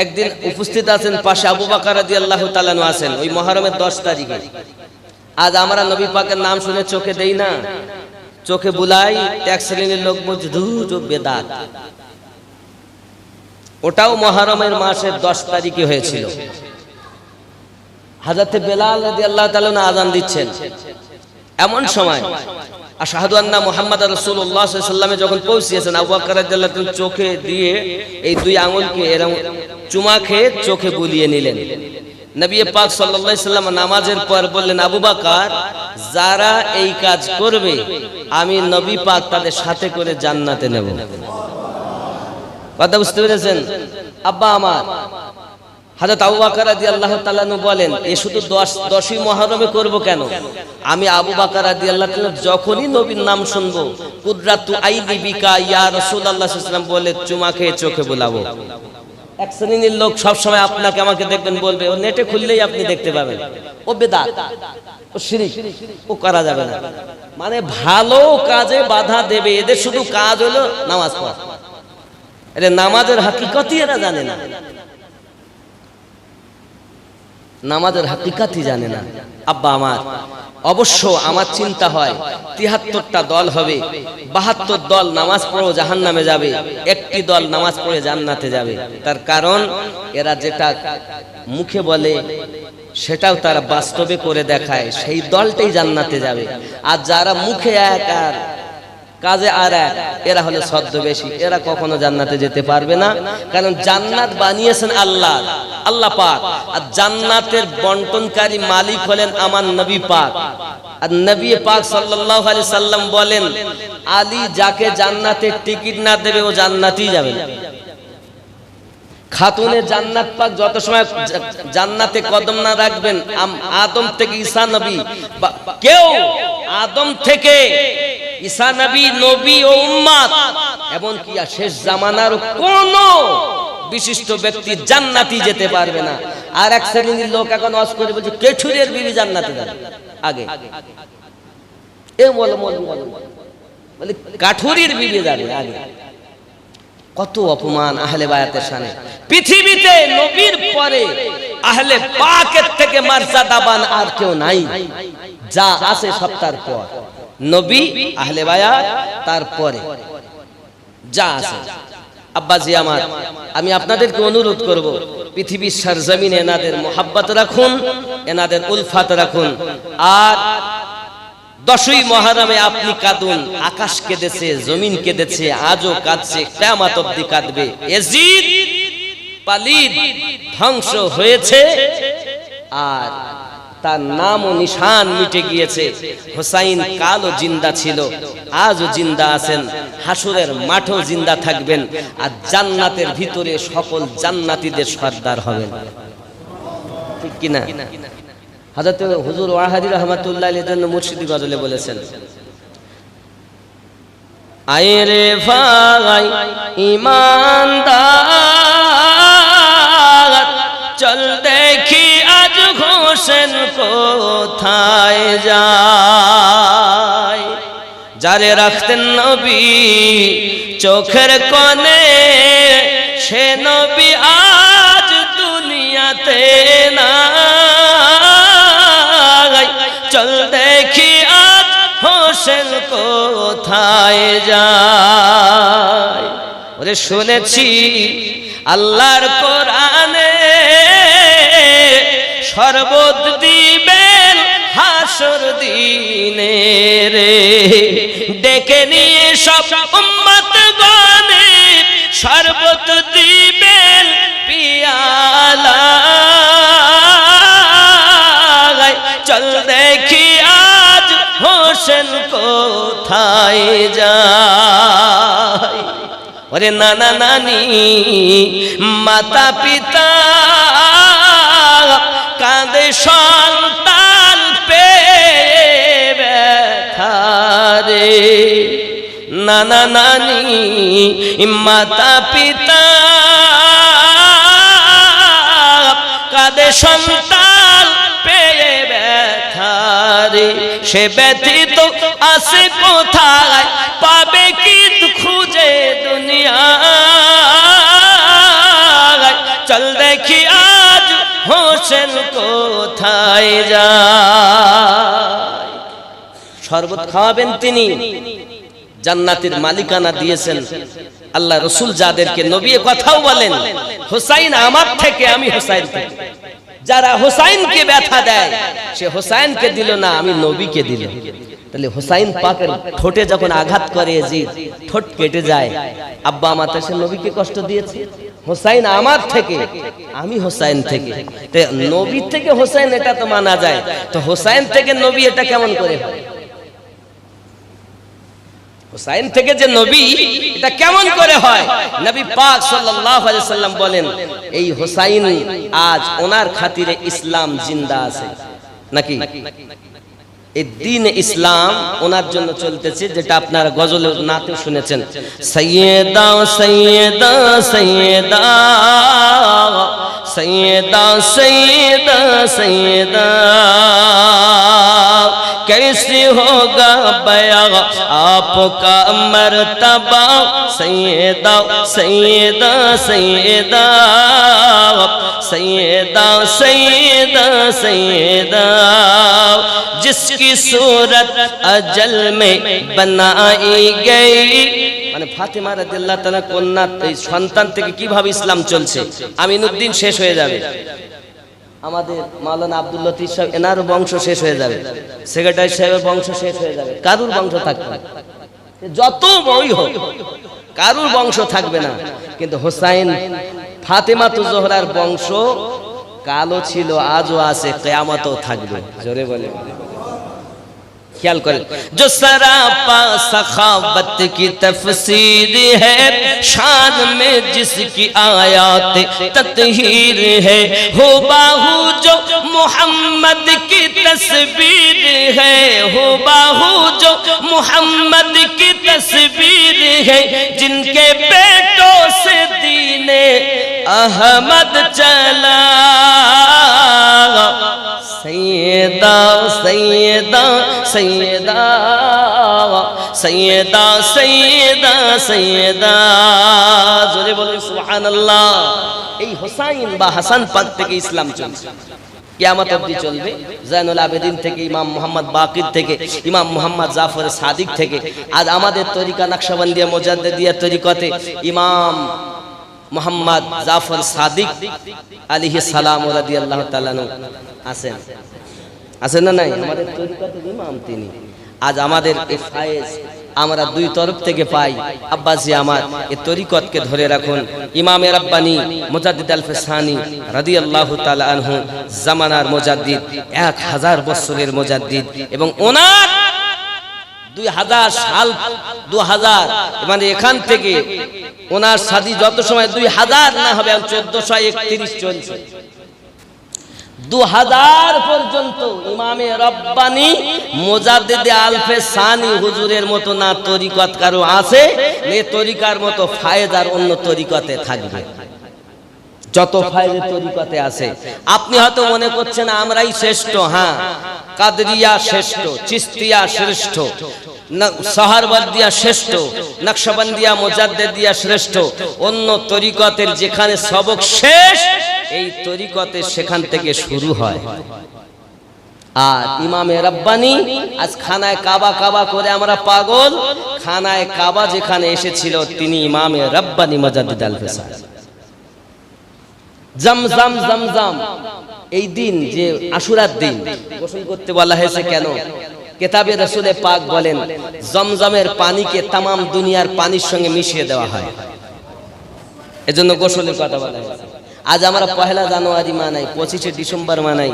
একদিন উপস্থিত আছেন, পাশে আবু বকর রাদিয়াল্লাহু তাআলা আনহু আছেন। ওই মুহররমের 10 তারিখে। আজ আমরা নবী পাকের নাম শুনে চোখে দেই না, চোখে বুলাই। এক শ্রেণীর লোক বলছে ধুর বেদাত। ওটাও মুহররমের মাসের 10 তারিখে হয়েছিল। হযরত বেলাল রাদিয়াল্লাহু তাআলা আযান দিচ্ছেন, এমন সময় আশহাদু আন্না মুহাম্মাদার রাসূলুল্লাহ সাল্লাল্লাহু আলাইহি ওয়াসাল্লামে যখন পৌঁছিয়েছেন, আবু বকর রাদিয়াল্লাহু তাআলা চোখে দিয়ে এই দুই আঙ্গুলকে এরকম চুমা খেয়ে চোখে বুলিয়ে নিলেন। নবী পাক সাল্লাল্লাহু আলাইহি ওয়াসাল্লাম নামাজের পর বললেন, আবু বকর, যারা এই কাজ করবে আমি নবী পাক তাদের সাথে করে জান্নাতে নেব। কথা বুঝতে পেরেছেন? আব্বা আমার হযরত আবু বকর রাদিয়াল্লাহু তাআলা বলেন, এ শুধু 10ই মুহররমে করব কেন? আমি আবু বকর রাদিয়াল্লাহু তাআলা যখনই নবীর নাম শুনবো, কুদরাতু আইদি বিকা ইয়া রাসূলুল্লাহ সাল্লাল্লাহু আলাইহি ওয়াসাল্লাম বলে চুমা খেয়ে চোখে বুলাবো। এক শ্রেণীর লোক সবসময় আপনাকে আমাকে দেখবেন বলবে, ও নেটে খুললেই আপনি দেখতে পাবেন, ও বেদাত, ও শিরক, ও করা যাবে না। মানে ভালো কাজে বাধা দেবে। এদের শুধু কাজ হলো নামাজ পড়া। এরা নামাজের হাকিকতই এরা জানে না, নামাজের হাকিকতই জানে না। আব্বা আমার, অবশ্য আমার চিন্তা হয় ৭৩টা দল হবে, ৭২ দল নামাজ পড়ে জাহান্নামে যাবে, একটি দল নামাজ পড়ে জান্নাতে যাবে। তার কারণ এরা যেটা মুখে বলে সেটাও তারা বাস্তবে করে দেখায়, সেই দলটাই জান্নাতে যাবে। আর যারা মুখে এক আর কাজে আর এক, এরা হলো ছদ্মবেশী, এরা কখনো জান্নাতে যেতে পারবে না। কারণ জান্নাত বানিয়েছেন আল্লাহ, আল্লাহ পাক, আর জান্নাতের বন্টনকারী মালিক হলেন আমার নবী পাক। আর নবী পাক সাল্লাল্লাহু আলাইহি সাল্লাম বলেন, আলী যাকে জান্নাতের টিকিট না দেবে ও জান্নাতেই যাবে না। খাতুনে জান্নাত পাক যত সময় জান্নাতে কদম না রাখবেন, আদম থেকে ঈসা নবী, কেউ আদম থেকে ঈসা নবী, নবী ও উম্মত, এবং কি শেষ জামানার কোন বিশিষ্ট ব্যক্তি জান্নাতি যেতে পারবে না। আর এক শ্রেণীর লোক এখন ওয়াজ করে বলছে কেঠুরের বিবি জান্নাতে যাবে। আগে এ বলে কাঠুরির বিবি যাবে আগে। কত অপমান আহলে বায়াতের শানে। পৃথিবীতে নবীর পরে আহলে পাকের থেকে মর্যাদাবান আর কেউ নাই, যা আছে সব তার পর। নবী, আহলে বায়াত, তারপরে যা আছে। আব্বাজি আমার, আমি আপনাদেরকে অনুরোধ করব, পৃথিবীর সরজমিনে এনাদের মোহাব্বত রাখুন, এনাদের উলফাত রাখুন। আর 10ই মুহররমে আপনি কাঁদুন। আকাশ কেঁদেছে, জমিন কেঁদেছে, আজও কাঁদছে, কিয়ামত অবধি কাঁদবে। ইয়াজিদ পালিদ ধ্বংস হয়েছে, আর তার নাম ও নিশান মিটে গিয়েছে। হুসাইন কালও জিন্দা ছিল, আজও জিন্দা আছেন, হাসরের মাঠেও জিন্দা থাকবেন। আর জান্নাতের ভিতরে সকল জান্নাতীদের সর্দার হবেন। ঠিক কিনা? হযরত হুজুর ওয়াহাদি রাহমাতুল্লাহ আলাইহির জন্য মুর্শিদি গজলে বলেছেন, আয়ে রে ভাই ঈমানদার, চল দেখি আজ হোসেন কোথায় যায়। যারে রাখতেন নবী চোখের কোণে, সে নবী আজ দুনিয়াতে নাই। চল দেখি আজ হোসেন কোথায় যায়। ওরে শুনেছি আল্লাহর কোরআনে শরবত দিবেন হাসর দিনে রে, ডেকে নিয়ে সব উম্মত গণে শরবত দিবেন পিয়ালা। চল দেখি আজ হোসেন কোথায় যায়। ওরে নানা নানি মাতা পিতা কাঁদে সন্তান পেয়ে ব্যথারে। নানা নানি মাতা পিতা কাঁদে সন্তান পেয়ে ব্যথারে, সে ব্যথিত আসে কোথায়, পাবে কি খুঁজে দুনিয়ায়। চল দেখি আজ হোসেন কোথায় যায়। শরবত খাওয়াবেন তিনি, জান্নাতের মালিকানা দিয়েছেন আল্লাহ রসুল যাদেরকে, নবী কথাও বলেন হুসাইন আমার থেকে, আমি হুসাইন থেকে। যারা হুসাইনকে ব্যথা দেয় সে হুসাইনকে দিল না, আমি নবীকে দিল। তাহলে হুসাইন পাকের ঠোঁটে যখন আঘাত করে যে ঠোঁট কেটে যায়, আব্বা আমার তো সে নবীকে কষ্ট দিয়েছে। হুসাইন আমার থেকে, আমি হুসাইন থেকে। নবী থেকে হুসাইন এটা তো মানা যায়, তো হুসাইন থেকে নবী এটা কেমন করে হয়? হুসাইন থেকে যে নবী এটা কেমন করে হয়? নবী পাক সাল্লাল্লাহু আলাইহি সাল্লাম বলেন এই হুসাইন আজ ওনার খাতিরে ইসলাম জিন্দা আছে নাকি? এই দ্বীন ইসলাম ওনার জন্য চলতেছে, যেটা আপনারা গজলের নাতে শুনেছেন। সাইয়্যিদা সাইয়্যিদা সাইয়্যিদা সাইয়্যিদা সাইয়্যিদা সাইয়্যিদা कैसे होगा बया आपका मर्तबा, सैयदा सैयदा सैयदा सैयदा सैयदा सैयदा, जिसकी सूरत अजल में बनाई गई। মানে ফাতেমা রাদিয়াল্লাহু তাআলা কন্যা সন্তান থেকে কিভাবে ইসলাম চলছে, আমিনউদ্দিন শেষ হয়ে যাবে, আমাদের মাওলানা আব্দুল লতিফ সাহেব এনার বংশ শেষ হয়ে যাবে, সেক্রেটারি সাহেবের বংশ শেষ হয়ে যাবে, কারুর বংশ থাকবে না। যত বড়ই হোক কারুর বংশ থাকবে না। কিন্তু হুসাইন ফাতেমাতুজ জোহরার বংশ কালো ছিল, আজও আছে, কিয়ামতেও থাকবে। জোরে বলে ख्याल करें। जो सरापा सखावत की तफसीर है, शान में जिसकी आयात तत्हीर है, हो बाहू जो मोहम्मद की तस्वीर है, हो बाहू जो मोहम्मद की तस्वीर है, जिनके बेटों से दीने अहमद चला। सैयदा सैयदा सैयदा सैयदा सैयदा सैयदा, जोरे बोले सुबहानाल्लाह। এই হুসাইন বা হাসান পাক থেকে ইসলাম চলছে, কিয়ামত অবধি চলবে। জাইনুল আবেদিন থেকে, ইমাম মুহাম্মদ বাকির থেকে, ইমাম মুহাম্মদ জাফর সাদিক থেকে, আজ আমাদের তরিকা নকশবন্দিয়া মুজাদ্দিদিয়া তরিকতে ইমাম মুহাম্মদ জাফর সাদিক আলাইহিস সালাম রাদিয়াল্লাহু তাআলা আছেন, আছেন না নাই? আমাদের তরিকতের ইমাম তিনি। আজ আমাদের এই ফায়েজ আমরা দুই তরফ থেকে পাই। আব্বাসি আমার এই তরিকতকে ধরে রাখুন। ইমামে রাব্বানি মুজাদ্দিদ আল ফিসানি রাদিয়াল্লাহু তাআলা আনহু জামানার মুজাদ্দিদ, 1000 বছরের মুজাদ্দিদ, এবং ওনার 2000 সাল 2000 মানে এখান থেকে ওনার শাদী যত সময় 2000 না হবে 1431 চলছে, 2000 পর্যন্ত ইমামে রব্বানি মুজাদ্দিদ আল ফিসানি হুজুরের মতো না তরিকত কারো আছে, নে তরিকার মতো ফায়েজ আর অন্য তরিকতে থাকবে। যত ফায়েজের তরিকতে আছে, আপনি হয়তো মনে করছেন আমরাই শ্রেষ্ঠ। হ্যাঁ, কাদরিয়া শ্রেষ্ঠ, চিশতিয়া শ্রেষ্ঠ, সাহারওয়ার্দিয়া শ্রেষ্ঠ, নকশবন্দিয়া মুজাদ্দিদিয়া শ্রেষ্ঠ। অন্য তরিকতের যেখানে সবক শেষ, এই তরিকতে সেখান থেকে শুরু হয়। আর ইমামে রব্বানি আজ খানায় কাবা কাবা করে আমরা পাগল। খানায় কাবা যেখানে এসেছিল তিনি ইমামে রব্বানি মুজাদ্দিদ আল ফিসানি। জমজম জমজম এই দিন যে আশুরার দিন গোসল করতে বলা হয়েছে কেন? কিতাবে রাসূলে পাক বলেন জমজমের পানিকে তামাম দুনিয়ার পানির সঙ্গে মিশিয়ে দেওয়া হয়, এজন্য গোসলের কথা বলা হয়েছে। আজ আমরা 1 জানুয়ারি মানাই, 25 ডিসেম্বর মানাই।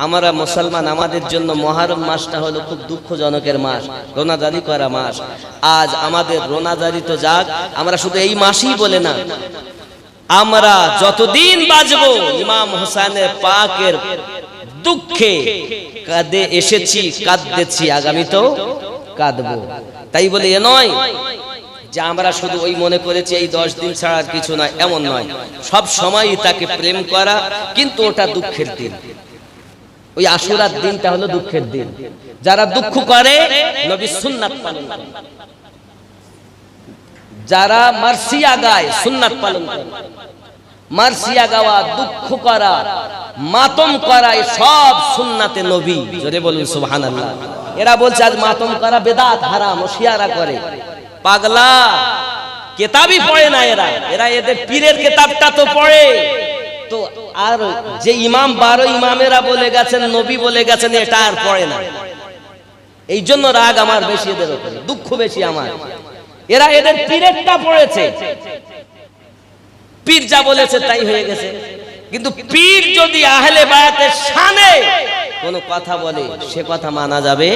আমরা মুসলমান, আমাদের জন্য মুহররম মাসটা হলো খুব দুঃখজনকের মাস, রোনাজারি করা মাস। আজ আমাদের রোনাজারি তো যাক, আমরা শুধু এই মাসই বলে না, আমরা যতদিন বাঁচবো ইমাম হুসাইনের পাকের দুঃখে কাঁদে এসেছি, কাঁদতেছি, আগামী তো কাঁদবো। তাই বলে এ নয় যে আমরা শুধু ওই মনে করেছি এই 10 দিন ছাড়া আর কিছু নয়, এমন নয়। সব সময়ই তাকে প্রেম করা, কিন্তু ওটা দুঃখের দিন। ওই আশুরার দিনটা হলো দুঃখের দিন। যারা দুঃখ করে নবীর সুন্নাত পালন করে, যারা মার্সিয়া গায় সুন্নাত পালন করে। মার্সিয়া গাওয়া, দুঃখ করা, মাতম করা সব সুন্নাতে নবী। জোরে বলুন সুবহানাল্লাহ। এরা বলছে আজ মাতম করা বেদাত, হারাম, ও শিয়ারা করে। পাগলা, কিতাবই পড়ে না এরা। এরা এদের পীরের কিতাবটা তো পড়ে তো, আর যে ইমাম 12 ইমামেরা বলে গেছেন, নবী বলে গেছেন, এটা আর পড়ে না। এই জন্য রাগ আমার বেশি এদের উপরে, দুঃখ বেশি আমার। এরা এদের পীরেরটা পড়েছে, পীর যা বলেছে তাই হয়ে গেছে। কিন্তু পীর যদি আহলে বায়াতের শানে কোনো কথা বলে, সে কথা মানা যাবে,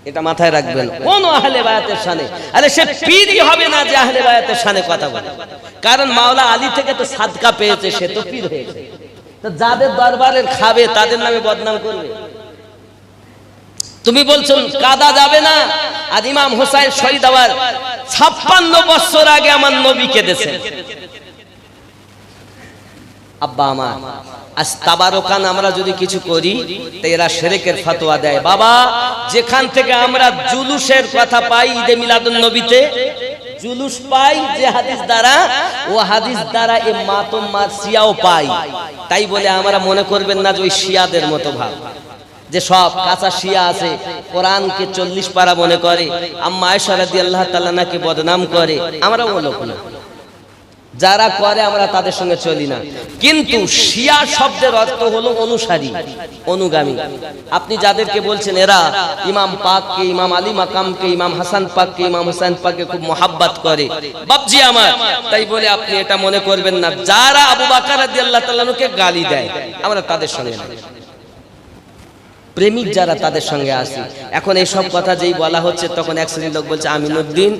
এটা মাথায় রাখবেন। কোন আহলে বায়াতের শানে, আরে সে পীরই হবে না যে আহলে বায়াতের শানে কথা বলে। কারণ মাওলা আলী থেকে তো সাদকা পেয়েছে, সে তো পীর হয়েছে। তো যাদের দরবারের খাবে তাদের নামে বদনাম করবে। তুমি বলছো কাদা যাবে না, আর ইমাম হোসেন শহীদ হওয়ার 56 বছর আগে আমার নবী কেঁদেছেন। আব্বা আমার, আজ তাবারকান আমরা যদি কিছু করি তো এরা শিরকের ফতোয়া দেয়। বাবা, যেখান থেকে আমরা জুলুসের কথা পাই, ঈদে মিলাদুন নবীতে জুলুস পাই যে হাদিস দ্বারা, ও হাদিস দ্বারা এই মাতম মার্সিয়াও পাই। তাই বলে আমরা মনে করবেন না যে ওই শিয়াদের মতো ভাব, যে সব কাঁচা শিয়া আছে, কোরআনকে 40 পারা মনে করে, আম্মা আয়েশা রাদিয়াল্লাহু তাআলা নাকি বদনাম করে। আমরা ও লোক না, যারা করে আমরা তাদের সঙ্গে চলি না। কিন্তু শিয়া শব্দের অর্থ হলো অনুসারী, অনুগামী। আপনি যাদেরকে বলছেন এরা ইমাম পাককে, ইমাম আলী মাকামকে, ইমাম হাসান পাককে, ইমাম হুসাইন পাককে খুব মোহাব্বত করে, বাপজি আমার, তাই বলে আপনি এটা মনে করবেন না যারা আবু বকর রাদিয়াল্লাহু তাআলাকে গালি দেয় আমরা তাদের সঙ্গে না। প্রেমিক যারা তাদের সঙ্গে আসি। এখন এই সব কথা যেই বলা হচ্ছে, তখন এক শ্রেণীর লোক বলছে আমিনুদ্দিন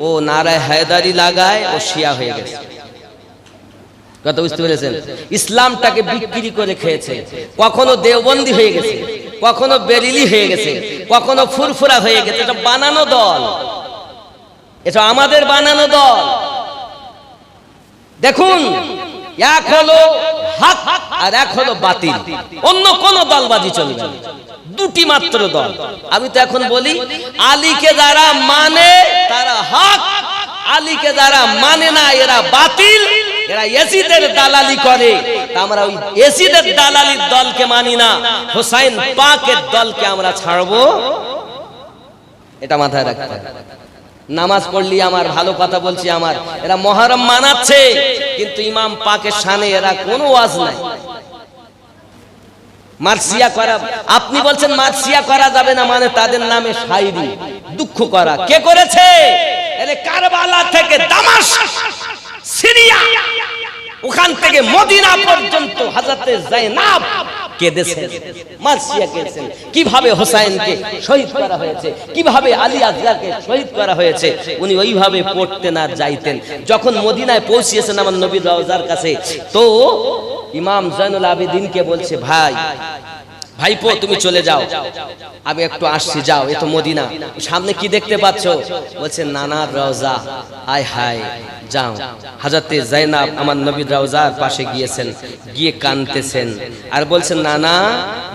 ও নারায়ে হায়দারি লাগায়, ও শিয়া হয়ে গেছে। কথা বুঝতে পেরেছেন? ইসলামটাকে বিক্রি করে খেয়েছে। কখনো দেওবন্দি হয়ে গেছে, কখনো বেরিলি হয়ে গেছে, কখনো ফুরফুরা হয়ে গেছে। এটা বানানো দল, এটা আমাদের বানানো দল। দেখুন, এক হলো হক আর এক হলো বাতিল, অন্য কোন দলবাজি চলবে না, দুটি মাত্র দল। আমি তো এখন বলি, আলীকে যারা মানে তারা হক, আলীকে যারা মানে না এরা বাতিল, এরা ইয়াজিদের দালালি করে। তা আমরা ওই ইয়াজিদের দালালির দলকে মানি না, হুসাইন পাকের দলকে আমরা ছাড়বো, এটা মাথায় রাখতে হবে। নামাজ পড়লি আমার, ভালো কথা বলছি আমার, এরা মুহররম মানাচ্ছে, কিন্তু ইমাম পাকের শানে এরা কোনো ওয়াজ নাই। মার্সিয়া করা, আপনি বলছেন মার্সিয়া করা যাবে না, মানে তাদের নামে শায়রি, দুঃখ করা। কে করেছে? আরে কারবালা থেকে দামাশক, সিরিয়া, ওখান থেকে মদিনা পর্যন্ত হযরতে যায়েনব কেঁদেছেন, মার্সিয়া কেঁদেছেন। কিভাবে হোসেনকে শহীদ করা হয়েছে, কিভাবে আলী আকবরকে শহীদ করা হয়েছে, উনি ওইভাবে পড়তেন আর যাইতেন। যখন মদিনায় পৌঁছিয়েছেন আমার নবীর রওজার কাছে, তো ইমাম জয়নুল আবেদিনকে বলছে, ভাই ভাইপো তুমি চলে যাও, আমি একটু আসছি, যাও, এ তো মদিনা, সামনে কি দেখতে পাচ্ছ? বলছে নানার রওজা। আয় হায়, যাও। হযরতে যায়েনব আমার নবীর রওজার পাশে গিয়েছেন, গিয়ে কাঁদতেছেন আর বলছেন নানা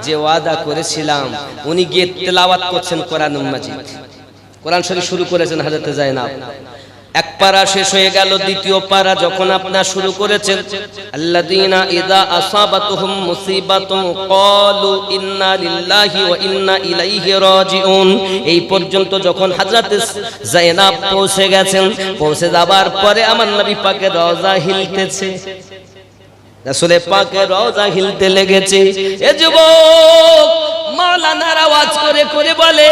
যে ওয়াদা করেছিলাম। উনি গিয়ে তেলাওয়াত করছেন কোরআনুল মাজিদ, কোরআন শরীফ শুরু করেছেন হযরতে যায়েনব। এক পারা শেষ হয়ে গেল, দ্বিতীয় পারা যখন আপনার শুরু করেছেন, আল্লাযীনা ইযা আসাবাতুহুম মুসিবাতুন ক্বালু ইন্না লিল্লাহি ওয়া ইন্না ইলাইহি রাজিউন, এই পর্যন্ত যখন হযরত যায়েনব পৌঁছে গেছেন, পৌঁছে যাবার পরে আমার নবী পাকের রওজা হিলতেছে, রাসূল পাকের রওজা হিলতে লেগেছে। এ যুবক মাওলানার আওয়াজ করে করে বলে,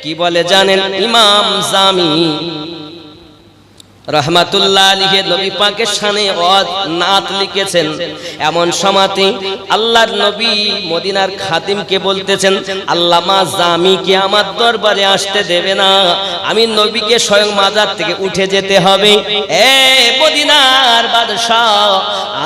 কি বলে জানেন? ইমাম জামি রহমাতুল্লাহ আলাইহি নবী পাকের শানে নাত লিখেছেন। এমন সময়তে আল্লাহর নবী মদিনার খাদিমকে বলতেছেন, আল্লামা জামিকে আমার দরবারে আসতে দেবে না, আমি নবীকে স্বয়ং মাজার থেকে উঠে যেতে হবে। এ মদিনার বাদশা,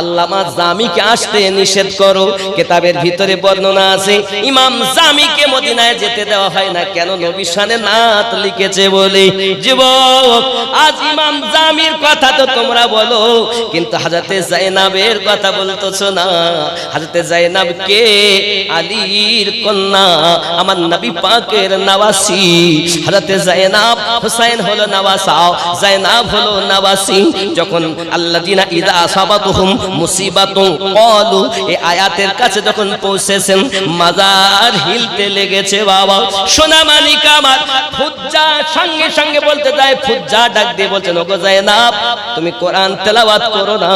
আল্লামা জামিকে আসতে নিষেধ করো। কিতাবের ভিতরে বর্ণনা আছে ইমাম জামিকে মদিনায় যেতে দেওয়া হয় না, কেন? নবীর শানে নাত লিখেছে বলে। যুবক, আজ ইমাম জামির কথা তো তোমরা বলো, কিন্তু হযরতে যায়েনাবের কথা বলতেছো না। হযরতে যায়েনাব কে? আলীর কন্যা, আমার নবী পাকের নওয়াসি। হযরতে যায়েনাব, হুসাইন হলো নওয়াসা, যায়েনাব হলো নওয়াসি। যখন আল্লাযিনা ইযা আসাবাতুহুম মুসিবাতুন ক্বালু, এই আয়াতের কাছে যখন পৌঁছেছেন মাজার হিলতে লেগেছে। বাবা সোনা মানিক আমার ফুজ্জা সঙ্গে সঙ্গে বলতে যায়, ফুজ্জা ডাক দিয়ে বলছেন, ওগো যায়েনাব, তুমি কোরআন তেলাওয়াত করো না,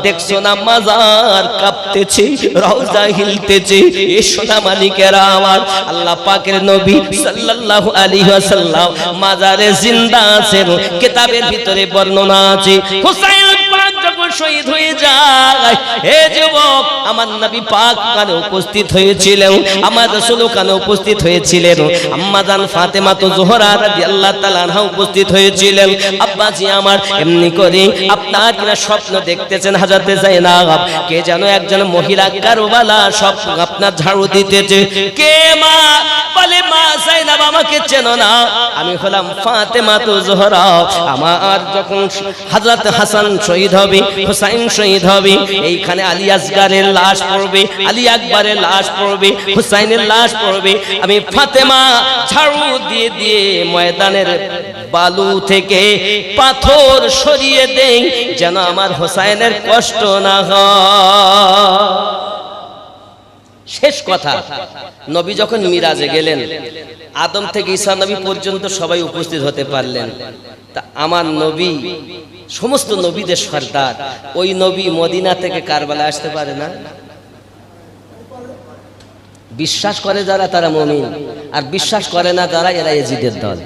দেখছো না মাজার কাঁপতেছে, রওজা হিলতেছে। এ সোনা মানিকেরা আমার, আল্লাহ পাকের নবী সাল্লাল্লাহু আলাইহি ওয়াসাল্লাম মাজারে জিন্দা আছেন। কিতাবের ভিতরে বর্ণনা আছে হুসাইন পাক যখন শহীদ হয়ে যায়, হে যুবক, আমার নবী পাক কানে উপস্থিত হয়েছিলেন, আমার রাসূল কানে উপস্থিত হয়েছিলেন, আম্মা জান ফাতেমা তো জোহরা রাদিয়াল্লাহু তাআলা আনহা উপস্থিত হয়েছিলেন। আব্বাজি আমার, এমনি করে আপনার কিনা স্বপ্ন দেখতেছেন হযরতে যায়েনাব কে যেন একজন মহিলা কারবালা স্বপ্ন আপনার ঝাড়ু দিতেছে। কে মা? বলে, মা যায়েনাব আমাকে চেনো না, আমি হলাম ফাতেমা তো জোহরা। আমার যখন হযরত হাসান শহীদ হবে, হুসাইন শহীদ হবে, এইখানে আলী আসগারের লাশ পড়বে, আলী আকবরের লাশ পড়বে, হুসাইনের লাশ পড়বে, আমি ফাতেমা ঝাড়ু দিয়ে দিয়ে ময়দানের বালু থেকে পাথর সরিয়ে দেই, যেন আমার হুসাইনের কষ্ট না হয়। শেষ কথা, নবী যখন মিরাজে গেলেন, আদম থেকে ঈসা নবী পর্যন্ত সবাই উপস্থিত হতে পারলেন। তা আমার নবী সমস্ত নবীদের সর্দার, ওই নবী মদিনা থেকে কারবালা আসতে পারে না? বিশ্বাস করে যারা তারা মুমিন, আর বিশ্বাস করে না যারা, এরা ইয়াজিদের দল।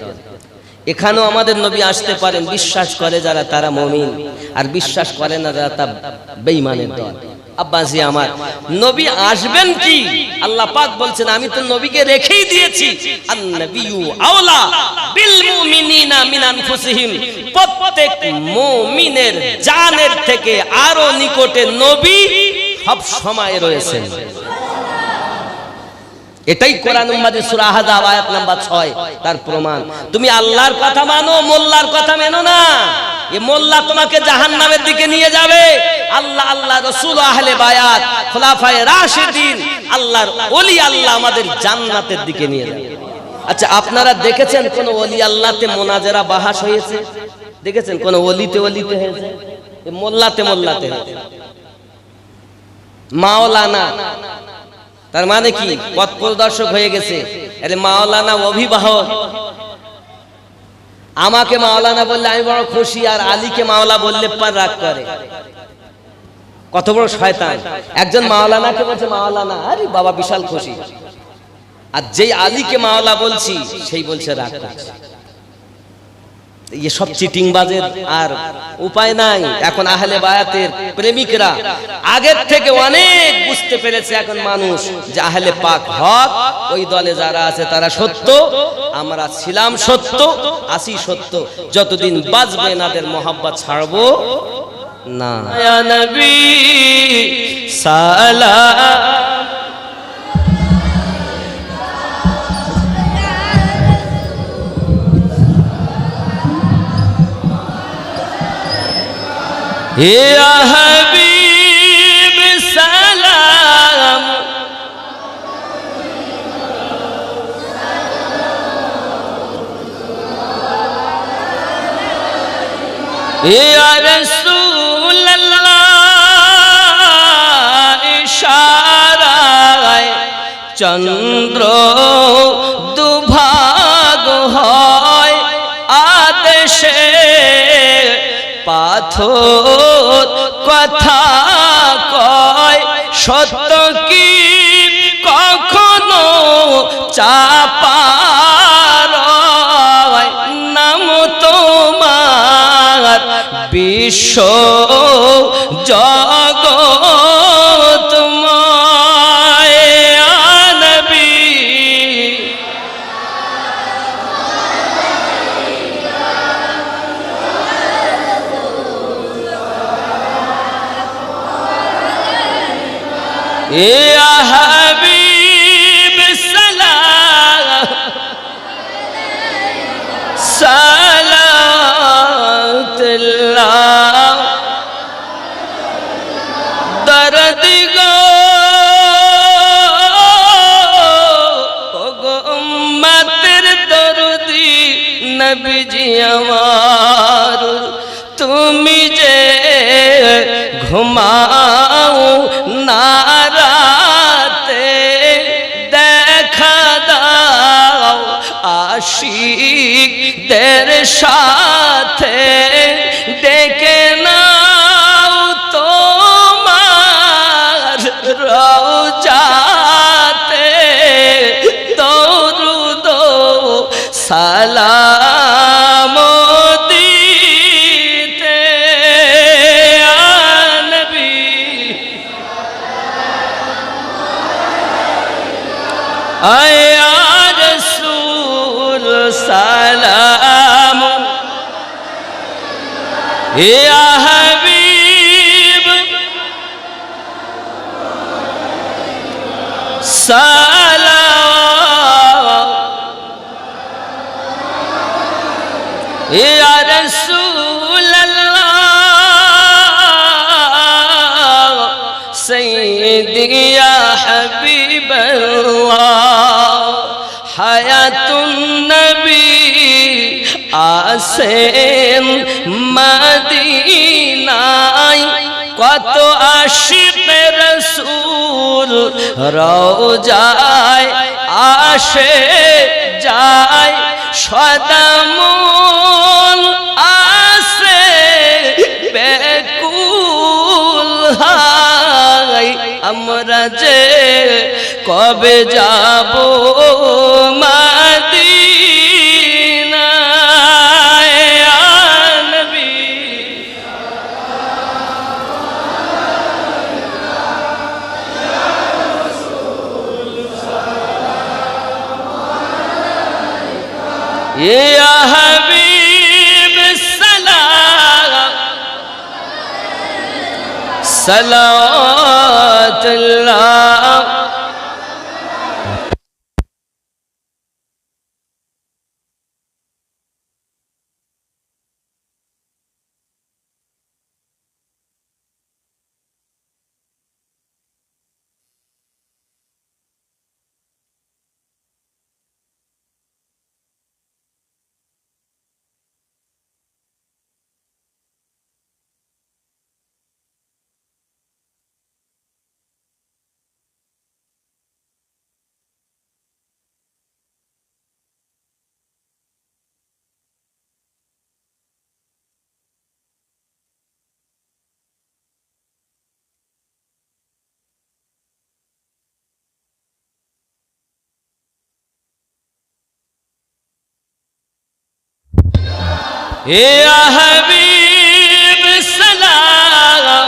এখানেও আমাদের নবী আসতে পারেন, বিশ্বাস করে যারা তারা মুমিন, আর বিশ্বাস করে না যারা তা বেঈমানের দল। আব্বাজি আমার, নবী আসবেন কি? আল্লাহ পাক বলছেন, আমি তো নবীকে রেখেই দিয়েছি। আন-নাবিয়্যু আওলা বিল মুমিনিনা মিন আনফুসিহিম, প্রত্যেক মুমিনের জানের থেকে আরো নিকটে নবী সব সময় রয়েছেন। এটাই কোরআন মাজিদ সূরা আহজাব আয়াত নাম্বার 6 তার প্রমাণ। তুমি আল্লাহর কথা মানো, মোল্লার কথা মেনো না। এই মোল্লা তোমাকে জাহান্নামের দিকে নিয়ে যাবে। আল্লাহ, আল্লাহ রাসূল, আহলে বায়াত, খোলাফায়ে রাশিদিন, আল্লাহর ওলি আল্লাহ আমাদের জান্নাতের দিকে নিয়ে যাবে। আচ্ছা, আপনারা দেখেছেন কোন ওলি আল্লাহতে মোনাজারা বাহাস হয়েছে? দেখেছেন কোন ওলিতে ওলিতে হয়েছে? এই মোল্লাতে মোল্লাতে হয়েছে। মাওলানা তার মানে কি? পথ প্রদর্শক হয়ে গেছে। আরে মাওলানা অভিভাবক। আমাকে মাওলানা বললে আমি বড় খুশি, আর আলীকে মাওলা বললে পার রাগ করে। কত বড় শয়তান! একজন মাওলানাকে বলছে মাওলানা, আরে বাবা বিশাল খুশি, আর যেই আলীকে মাওলা বলছি সেই বলছে রাগ করছে। সব চিটিংবাজের আর উপায় নাই। এখন আহলে বায়াতের প্রেমিকরা আগের থেকে অনেক বুঝতে পেরেছে এখন মানুষ যে আহলে পাক হক, ওই দলে যারা আছে তারা সত্য, আমরা ছিলাম সত্য, আসি সত্য, যতদিন বাঁচবে এনাদের মহব্বত ছাড়বো না। ইয়া নবী সালাম या हबीब सलाम या रसूल अल्लाह इशाराय चंद्र दुभाग হয় আদেশে পাথর কথা কয়, সত্য কি কখনো চাপার নাম তোমার বিশ্ব জগৎময় নবী ইয়া হাবিব সালাম সালাতুল্লাহ দরদ গো উম্মতের দরদি নবীজি আমার তুমি যে ঘুমাও না রাতে দেখা দাও আশিকদের সাথে ডেকে নাও তোমার রওজাতে দরুদ সালাম দিতে আ নবী আয়া রাসূল সালাম ইয়া হাবিব সালাম ইয়া রাসূল আল্লাহ সাইয়্যিদি ইয়া হাবিবাল্লাহ হায়াতুন নবী আসেন মদিনায় কত আশিক রাসূল রওজায় আসে যায় সদামন আসে বেকুল হাই আমরা যে কবে যাব মদিনায় আ নবী ইয়া হাবিব সালাম সালাতুল্লাহ ইয়া হাবিব সালাম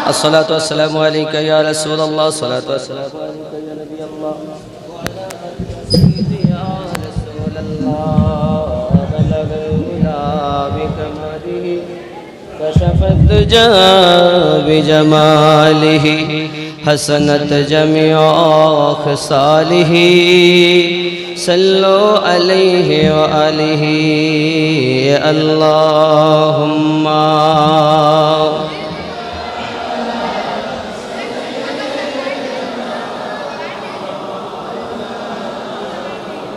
الصلاة والسلام عليك يا رسول الله الصلاة والسلام عليك يا نبي الله سيدي يا رسول الله بلغ الهدى بكماله كشف الدجى بجماله حسنت جميع خصاله صلوا عليه وآله اللهم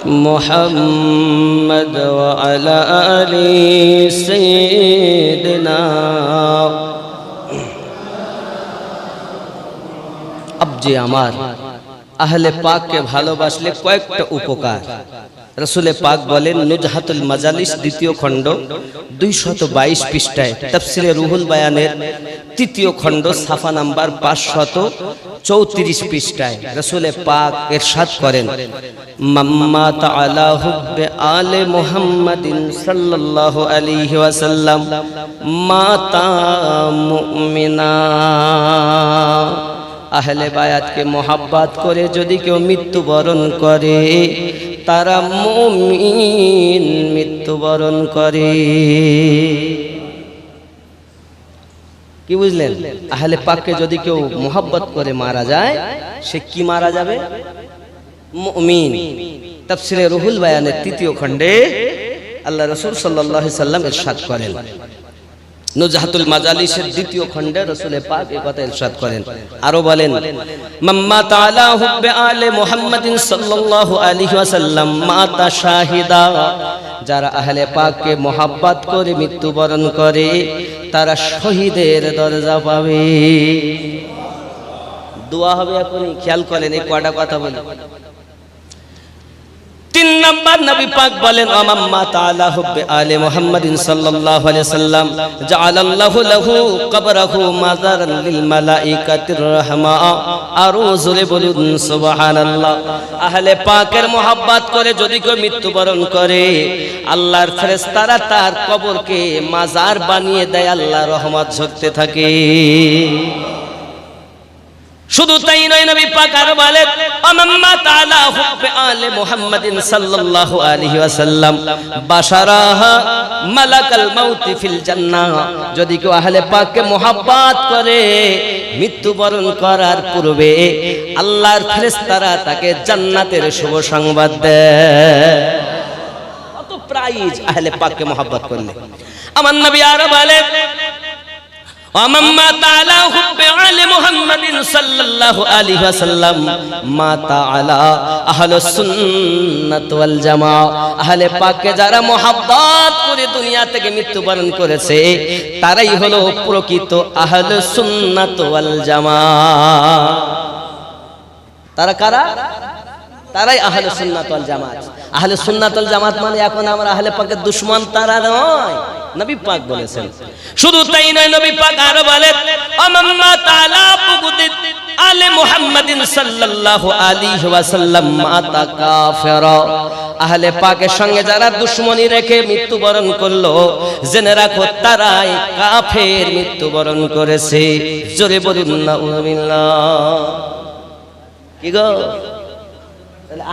محمد وعلى آل سيدنا अब जे आमार आहले पाक के भालोबासले कयेकटा उपकार রাসূলে পাক বলেন নুজহাতুল মাজালিস দ্বিতীয় খণ্ড 222 পৃষ্ঠায়, তাফসিরে রুহুল বায়ানের তৃতীয় খণ্ড সাফা নাম্বার 534 পৃষ্ঠায় রাসূলে পাক ইরশাদ করেন মাম্মা তাআলা হুব্বে আলে মুহাম্মাদিন সাল্লাল্লাহু আলাইহি ওয়াসাল্লাম মাতা মুমিনা। আহলে বায়াতকে মোহাব্বত করে যদি কেউ মৃত্যুবরণ করে তারা মুমিন মৃত্যুবরণ করে। কি বুঝলেন? আহলে পাককে যদি কেউ মোহাব্বত করে মারা যায় সে কি মারা যাবে? মুমিন। তাফসিরে রুহুল বায়ানের তৃতীয় খণ্ডে আল্লাহ রাসূল সাল্লাল্লাহু আলাইহি সাল্লাম ইরশাদ করেন, নুজহাতুল মাজালিসের দ্বিতীয় খণ্ডে রাসূলে পাক এই কথা ইরশাদ করেন, আরো বলেন মাম্মা তাআলা হুব্বে আলে মুহাম্মাদিন সাল্লাল্লাহু আলাইহি ওয়াসাল্লাম মাতা শাহিদা। যারা আহলে পাককে মোহাব্বত করে মৃত্যুবরণ করে তারা শহীদের দরজা পাবে। দোয়া হবে এখনই, খেয়াল করেন এই কয়টা কথা বলি। 3 নাম্বার নবী পাক বলেন আম্মা তাআলা হুব্বে আলে মুহাম্মাদিন সাল্লাল্লাহু আলাইহি সাল্লাম জাআলাল্লাহু লাহু কবরাহু মাযারান লিল মালাইকাতির রাহমা। আরো জোরে বলুন সুবহানাল্লাহ। আহলে পাকের মোহাব্বত করে যদি কেউ মৃত্যুবরণ করে আল্লাহর ফেরেশতারা তার কবরকে মাজার বানিয়ে দেয়, আল্লাহর রহমত ঝরতে থাকে। শুধু তাই নয়, নবী পাক আরো বলেন আম্মা তাআলা হুব্বে আলে মুহাম্মাদিন সাল্লাল্লাহু আলাইহি ওয়াসাল্লাম বাশারাহা মালাকাল মাউত ফিল জান্নাহ। যদি কেউ আহলে পাককে মোহাব্বত করে মৃত্যুবরণ করার পূর্বে আল্লাহর ফেরেশতারা তাকে জান্নাতের শুভ সংবাদ দেয়। কত প্রাইজ আহলে পাককে মোহাব্বত করলে। আমার নবী আরো বলেন আম্মা তাআলা হুব্বে আলে মুহাম্মাদিন সাল্লাল্লাহু আলাইহি ওয়াসাল্লাম মা তাআলা আহলুস সুন্নাত ওয়াল জামাআ। আহলে পাককে যারা মোহাব্বত করে দুনিয়া থেকে মৃত্যুবরণ করেছে তারাই হলো প্রকৃত আহলুস সুন্নাত ওয়াল জামাআ। তারা কারা? তারাই আহলুস সুন্নাত ওয়াল জামাআত। আহলুস সুন্নাত ওয়াল জামাআত মানে এখন আমরা আহলে পাকের দুশমন তারা নয়, নবী পাক বলেছেন। শুধু তাই নয়, নবী পাক আরো বলেন আম্মা তাআলা বুগুদিত আলে মুহাম্মাদিন সাল্লাল্লাহু আলাইহি ওয়াসাল্লাম মাতা কাফেরা। আহলে পাকের সঙ্গে যারা দুশমনি রেখে মৃত্যুবরণ করলো জেনে রাখো তারাই কাফের মৃত্যুবরণ করেছে। জোরে বলুন নাউযুবিল্লাহ। কি গো,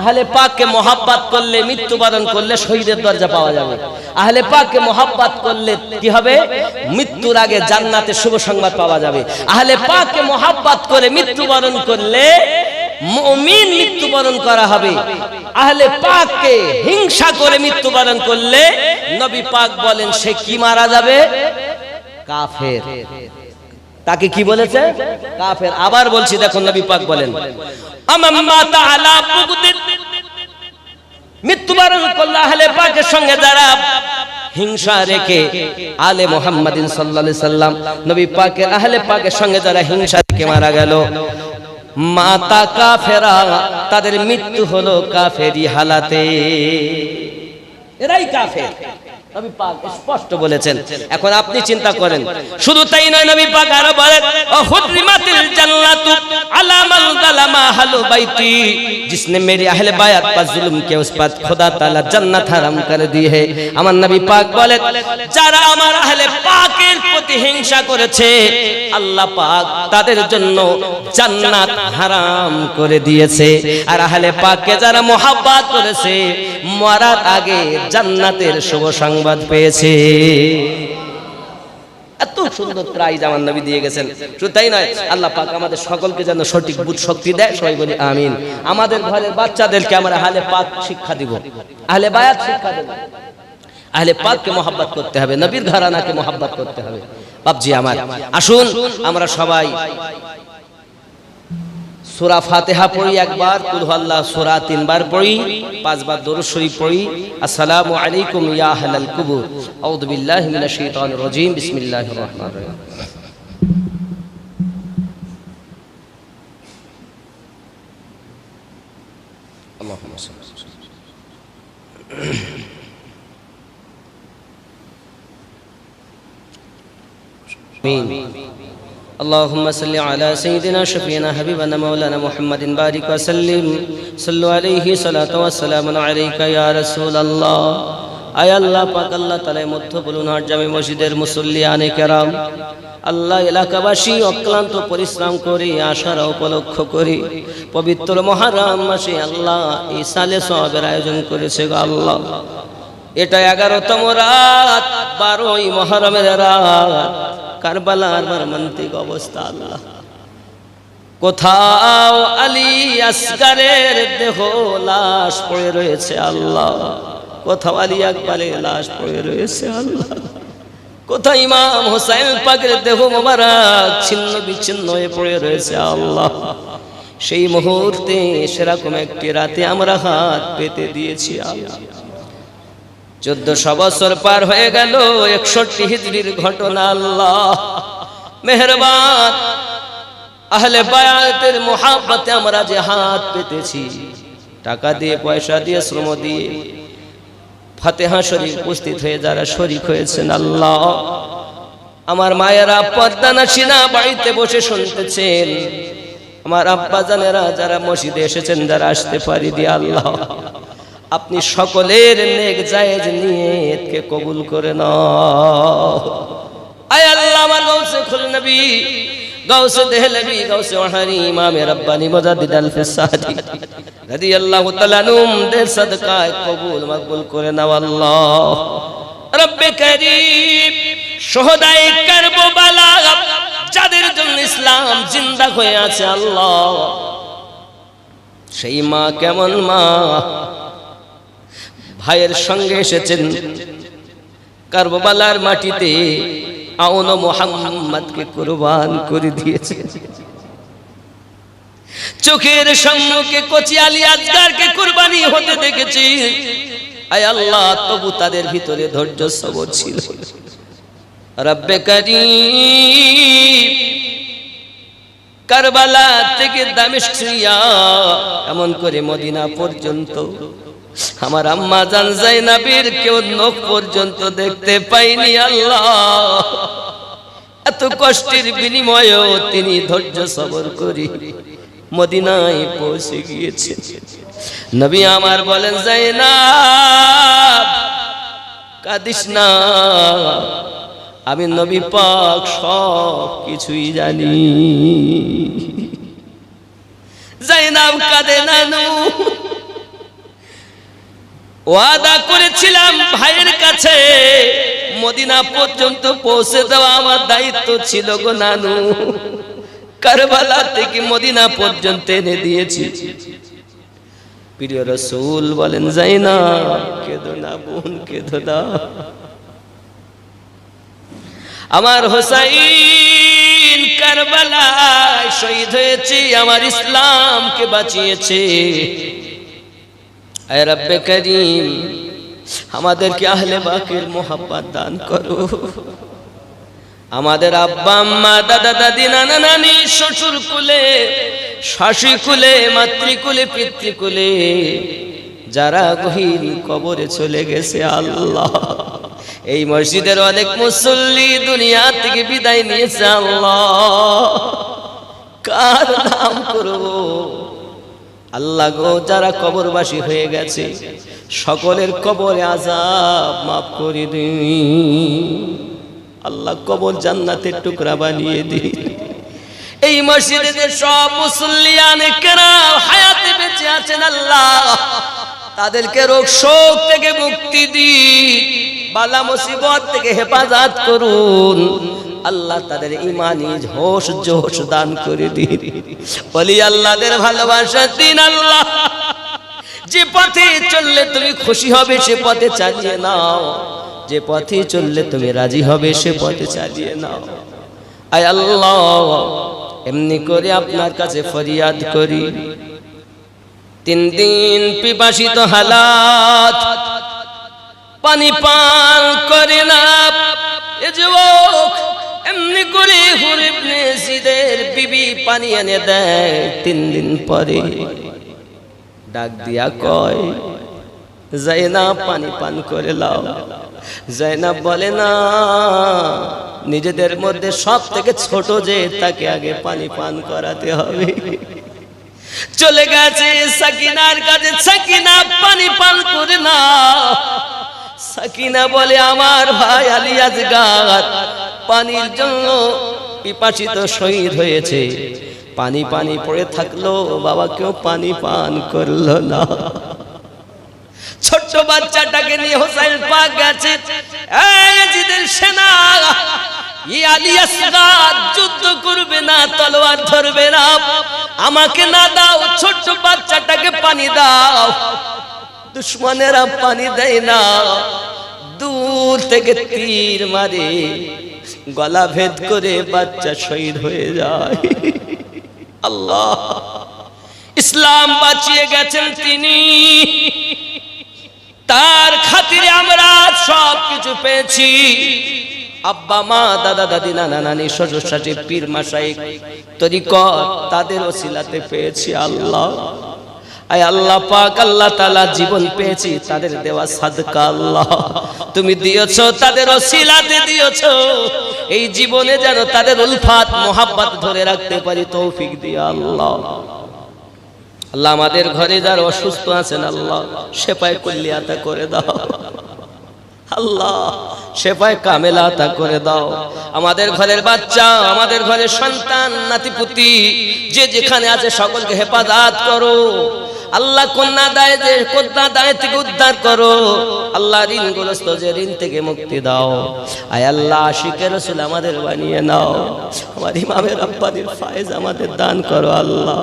আহলে পাককে মোহাব্বত করলে মৃত্যুবরণ করলে শহীদের দরজা পাওয়া যাবে। আহলে পাককে মোহাব্বত করলে কি হবে? মৃত্যুর আগে জান্নাতের শুভ সংবাদ পাওয়া যাবে। আহলে পাককে মোহাব্বত করে মৃত্যুবরণ করলে মুমিন মৃত্যুবরণ করা হবে। আহলে পাককে হিংসা করে মৃত্যুবরণ করলে নবী পাক বলেন সে কি মারা যাবে? কাফের। তাকে কি বলেছে? কাফের। আবার বলছি দেখুন নবী পাক বলেন আম্মা তাআলা বুগুদিত। মৃত্যুবরণ করলে আহলে পাকের সঙ্গে যারা হিংসা রেখে আলে মুহাম্মাদিন সাল্লাল্লাহু আলাইহি সাল্লাম নবী পাকের আহলে পাকের সঙ্গে যারা হিংসা রেখে মারা গেল মাতা কাফেরা, তাদের মৃত্যু হলো কাফেরি হালাতে। এরাই কাফের, নবী পাক স্পষ্ট বলেছেন। এখন আপনি চিন্তা করেন। শুধু তাই নয়, নবী পাক আরো বলেন হুররিমাতিল জান্নাতু আলা মান যালামা আহলু বাইতি। जिसने मेरे अहले बायत पर जुल्म किया उस पर खुदा ताला जन्नत हराम कर दी है। আমার নবী পাক বলেন যারা আমার আহলে পাকের প্রতি হিংসা করেছে আল্লাহ পাক তাদের জন্য জান্নাত হারাম করে দিয়েছে। আর আহলে পাককে যারা মোহাব্বত করেছে মরার আগে জান্নাতের শুভ সংবাদ পেয়েছে। এত সুন্দর প্রাইজ আমার নবী দিয়ে গেছেন। শুধু তাই নয়, আল্লাহ পাক আমাদের সকলকে যেন সঠিক বুঝ শক্তি দেয়, সবাই বলি আমিন। আমাদের ঘরের বাচ্চাদেরকে আমরা আহলে পাক শিক্ষা দিব, আহলে বায়াত শিক্ষা দেব। আহলে পাককে মোহাব্বত করতে হবে, নবীর ঘরানাকে মোহাব্বত করতে হবে। বাপজি আমার, আসুন আমরা সবাই সূরা ফাতিহা পড়ি একবার, কুল হুয়াল্লাহ সূরা 3 বার পড়ি, 5 বার দরুদ শরীফ পড়ি। আসসালামু আলাইকুম ইয়া আহলাল কুবুর। আউযু বিল্লাহি মিনাশ শাইতানির রাজীম। বিসমিল্লাহির রহমানির রহিম। আল্লাহুম্মা সাল্লি اللهم صل على سيدنا شفينا حبيبنا مولانا محمد بارك وسلم صلوا عليه صلاة والسلام عليك يا رسول الله আয় আল্লাহ পাক আল্লাহ তাআলা মধ্যবুলুনার জামে মসজিদের মুসল্লিয়ানে কেরাম আল্লাহ এলাকাবাসী অক্লান্ত পরিশ্রম করে আশার উপলক্ষ করে পবিত্র মুহররম মাসে আল্লাহ এই সালে সওয়াবের আয়োজন করেছে গো আল্লাহ। এটা 11তম রাত, 12ই মুহররমের রাত, কারবালার মর্মান্তিক অবস্থা। আল্লাহ কোথাও আলী আসগরের দেহ লাশ পড়ে রয়েছে আল্লাহ, কোথাও আলী আকবরের লাশ পড়ে রয়েছে আল্লাহ, কোথাও ইমাম হোসেন পাকের দেহ মোবারক ছিন্ন বিচ্ছিন্ন হয়ে পড়ে রয়েছে আল্লাহ। সেই মুহূর্তে সেরকম একটি রাতে আমরা হাত পেতে দিয়েছি আল্লাহ। 1400 বছর পার হয়ে গেল, 61 হিজরির ঘটনা আল্লাহ মেহেরবান। আহলে বায়াতের মুহাব্বতে আমরা যে হাত পেতেছি, টাকা দিয়ে পয়সা দিয়ে শ্রম দিয়ে ফাতিহা শরীফ উপস্থিত হয়ে যারা শরীক হয়েছেন আল্লাহ, আমার মায়েরা পর্দানাসিনা বাড়িতে বসে শুনতেছেন, আমার আব্বা জানেরা যারা মসজিদে এসেছেন, যারা আসতে পারি দিয়ে আল্লাহ আপনি সকলের নেক জায়েজ নিয়তকে কবুল করে নাও। আয় আল্লাহ আমার গাউসে খুল নবী, গাউসে দেহলভি, গাউসে ওয়াহারি, ইমামে রব্বানি মুজাদ্দিদ আল-ফিসাদি রাদিয়াল্লাহু তাআলা আনহুম দের সাদকায় কবুল মকবুল করে নাও আল্লাহ। রব্বে কারীম শহদায়ে কারবালা যাদের জন্য ইসলাম জিন্দা হয়ে আছে আল্লাহ, সেই মা কেমন মা, ভাইয়ের সঙ্গে এসেছেন কারবালার মাটিতে, আউন মুহাম্মদকে কুরবান করে দিয়েছে। চোখের সম্মুখে কচি আলী আসগরকে কুরবানি হতে দেখেছি। আয় আল্লাহ তবু তাদের ভিতরে ধৈর্য সবর ছিল। রব্বে কারীম কারবালা থেকে দামেস্ক এমন করে মদিনা পর্যন্ত আমার আম্মা জান যায়নাবের কেউ নখ পর্যন্ত দেখতে পাইনি আল্লাহ। এত কষ্টের বিনিময়েও তিনি ধৈর্য সবর করে মদিনায় পৌঁছে গিয়েছেন। নবী আমার বলেন, যায়নাব কাঁদিস না, আমি নবী পাক সব কিছুই জানি। যায়নাব কাঁদে নানু, ওয়াদা করেছিলাম ভাইয়ের কাছে মদিনা পর্যন্ত পৌঁছে দেওয়া আমার দায়িত্ব ছিল গো নানু, কারবালা থেকে মদিনা পর্যন্ত এনে দিয়েছি। প্রিয় রাসূল বলেন, যায়নাব কেঁদো না বোন, কেঁদো না। আমার হোসাইন কারবালায় শহীদ হয়েছে, আমার ইসলামকে বাঁচিয়েছে। আয় রব্বে করিম আমাদেরকে আহলে বাকের মোহাব্বত দান করো। আমাদের আব্বা আম্মা দাদা দাদি নানা নানি শ্বশুর কুলে শাশি কুলে মাতৃকুলে পিতৃকুলে যারা গহীন কবরে চলে গেছে আল্লাহ, এই মসজিদের অনেক মুসল্লি দুনিয়া থেকে বিদায় নিয়েছে আল্লাহ, কার নাম করব আল্লাহ গো। যারা কবরবাসী হয়ে গেছে সকলের কবরে আযাব মাফ করে দিন আল্লাহ, কবর জান্নাতের টুকরা বানিয়ে দিন। এই মসজিদে যে সব মুসল্লিয়ানে কেরাম হায়াতে বেঁচে আছেন আল্লাহ, তাদেরকে রোগ শোক থেকে মুক্তি দিন, বালা মুসিবত থেকে হেফাজত করুন আল্লাহ। তাদের ঈমানি হোশ জোশ দান করে দিন। বলি আল্লাহদের ভালোবাসা দিন আল্লাহ। যে পথে চললে তুমি খুশি হবে সে পথে চালিয়ে নাও, যে পথে চললে তুমি রাজি হবে সে পথে চালিয়ে নাও। আয় আল্লাহ এমনি করে আপনার কাছে ফরিয়াদ করি, 3 দিন পিপাসিত হালাত, পানি পান করে না এ যুবক, এমনি করে হুর ইবনে জিদের বিবি পানি এনে দেয়। 3 দিন পরে ডাক দিয়া কয়, জাইনাব পানি পান করে লাও। জাইনাব বলে না, নিজেদের মধ্যে সব থেকে ছোট যে তাকে আগে পানি পান করাতে হবে। চলে গেছে সাকিনার কাছে, সাকিনা পানি পান করে না। সাকিনা বলে আমার ভাই আলী আসগার পানির জন্য পিপাসিত শহীদ হয়েছে, পানি পানি পড়ে থাকলো, বাবা কেউ পানি পান করলো না। ছোট্ট বাচ্চাটাকে নিয়ে হোসেন পাক গেছে, ইয়াজিদের সেনা আলী আসগার যুদ্ধ করবে না, তলোয়ার ধরবে না, আমাকে না দাও, ছোট্ট বাচ্চাটাকে পানি দাও। দুশ্মনেরা পানি দেয় না, দূর থেকে তীর মারে, গলা ভেদ করে বাচ্চা শহীদ হয়ে যায়। আল্লাহ ইসলাম বাঁচিয়ে গেছেন তিনি, তার খাতিরে আমরা সব কিছু পেয়েছি। আব্বা মা দাদা দাদি নানা নানি শ্বশুর শাশুড়ি পীর মাশায়েখ তরিকত তাদের ওসিলাতে পেয়েছি। আল্লাহ আয় আল্লাহ পাক আল্লাহ তাআলা জীবন পেয়েছি তাদের দেওয়া সাদকা। আল্লাহ তুমি দিয়েছো, তাদের ওসিলাতে দিয়েছো, এই জীবনে যেন তাদের উলফাত মোহাব্বত ধরে রাখতে পারি তৌফিক দিয়ে। আল্লাহ আল্লাহ আমাদের ঘরে যারা অসুস্থ আছেন আল্লাহ শেফায়ে কুল্লি আতা করে দাও। আল্লাহ শেফায়ে কামেলা আতা করে দাও। আমাদের ঘরের বাচ্চা, আমাদের ঘরের সন্তান নাতিপুতি যে যেখানে আছে সকলকে হেফাজত করো। আল্লাহ কন্যা দায় থেকে উদ্ধার করো। আল্লাহ ঋণগ্রস্ত যে ঋণ থেকে মুক্তি দাও। আয় আল্লাহ আশিকের রাসূল আমাদের বানিয়ে নাও। আমার ইমামের রব্বানির ফায়েজ আমাদের দান করো। আল্লাহ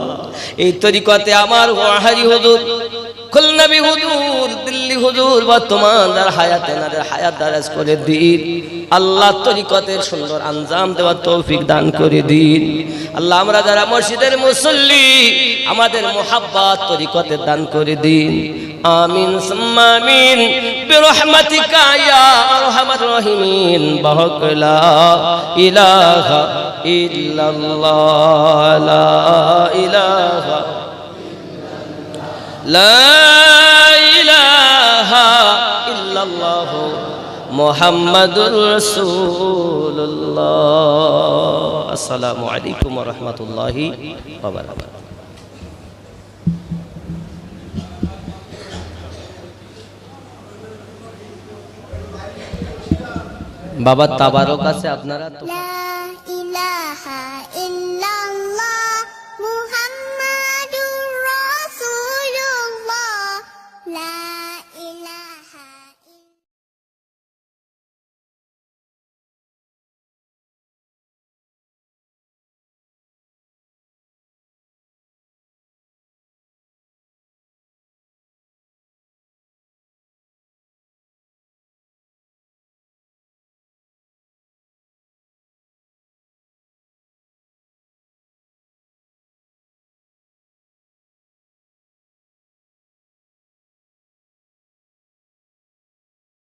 এই তরিকতে আমার ওয়াহারি হুজুর, খুলনাবি হুজুর, দিল্লি হুজুর বর্তমান যার হায়াতে নাদের হায়াত দারাজ করে দিন। আল্লাহ তরিকতের সুন্দর আঞ্জাম দেওয়ার তৌফিক দান করে দিন। আল্লাহ আমরা যারা মসজিদের মুসল্লি আমাদের মুহাব্বত তরিকতের দান করে দিন। আমিন সুম্মা আমিন বিরহমাতিকা ইয়া আরহামার রাহিমিন। বাহকলা ইলাহা ইল্লাল্লাহ লা ইলাহা লা ইলাহা ইল্লাল্লাহ মুহাম্মাদুর রাসূলুল্লাহ। আসসালামু আলাইকুম ওয়া রাহমাতুল্লাহি ওয়া বারাকাতুহু। বাবা তাবারক আছে আপনারা তো।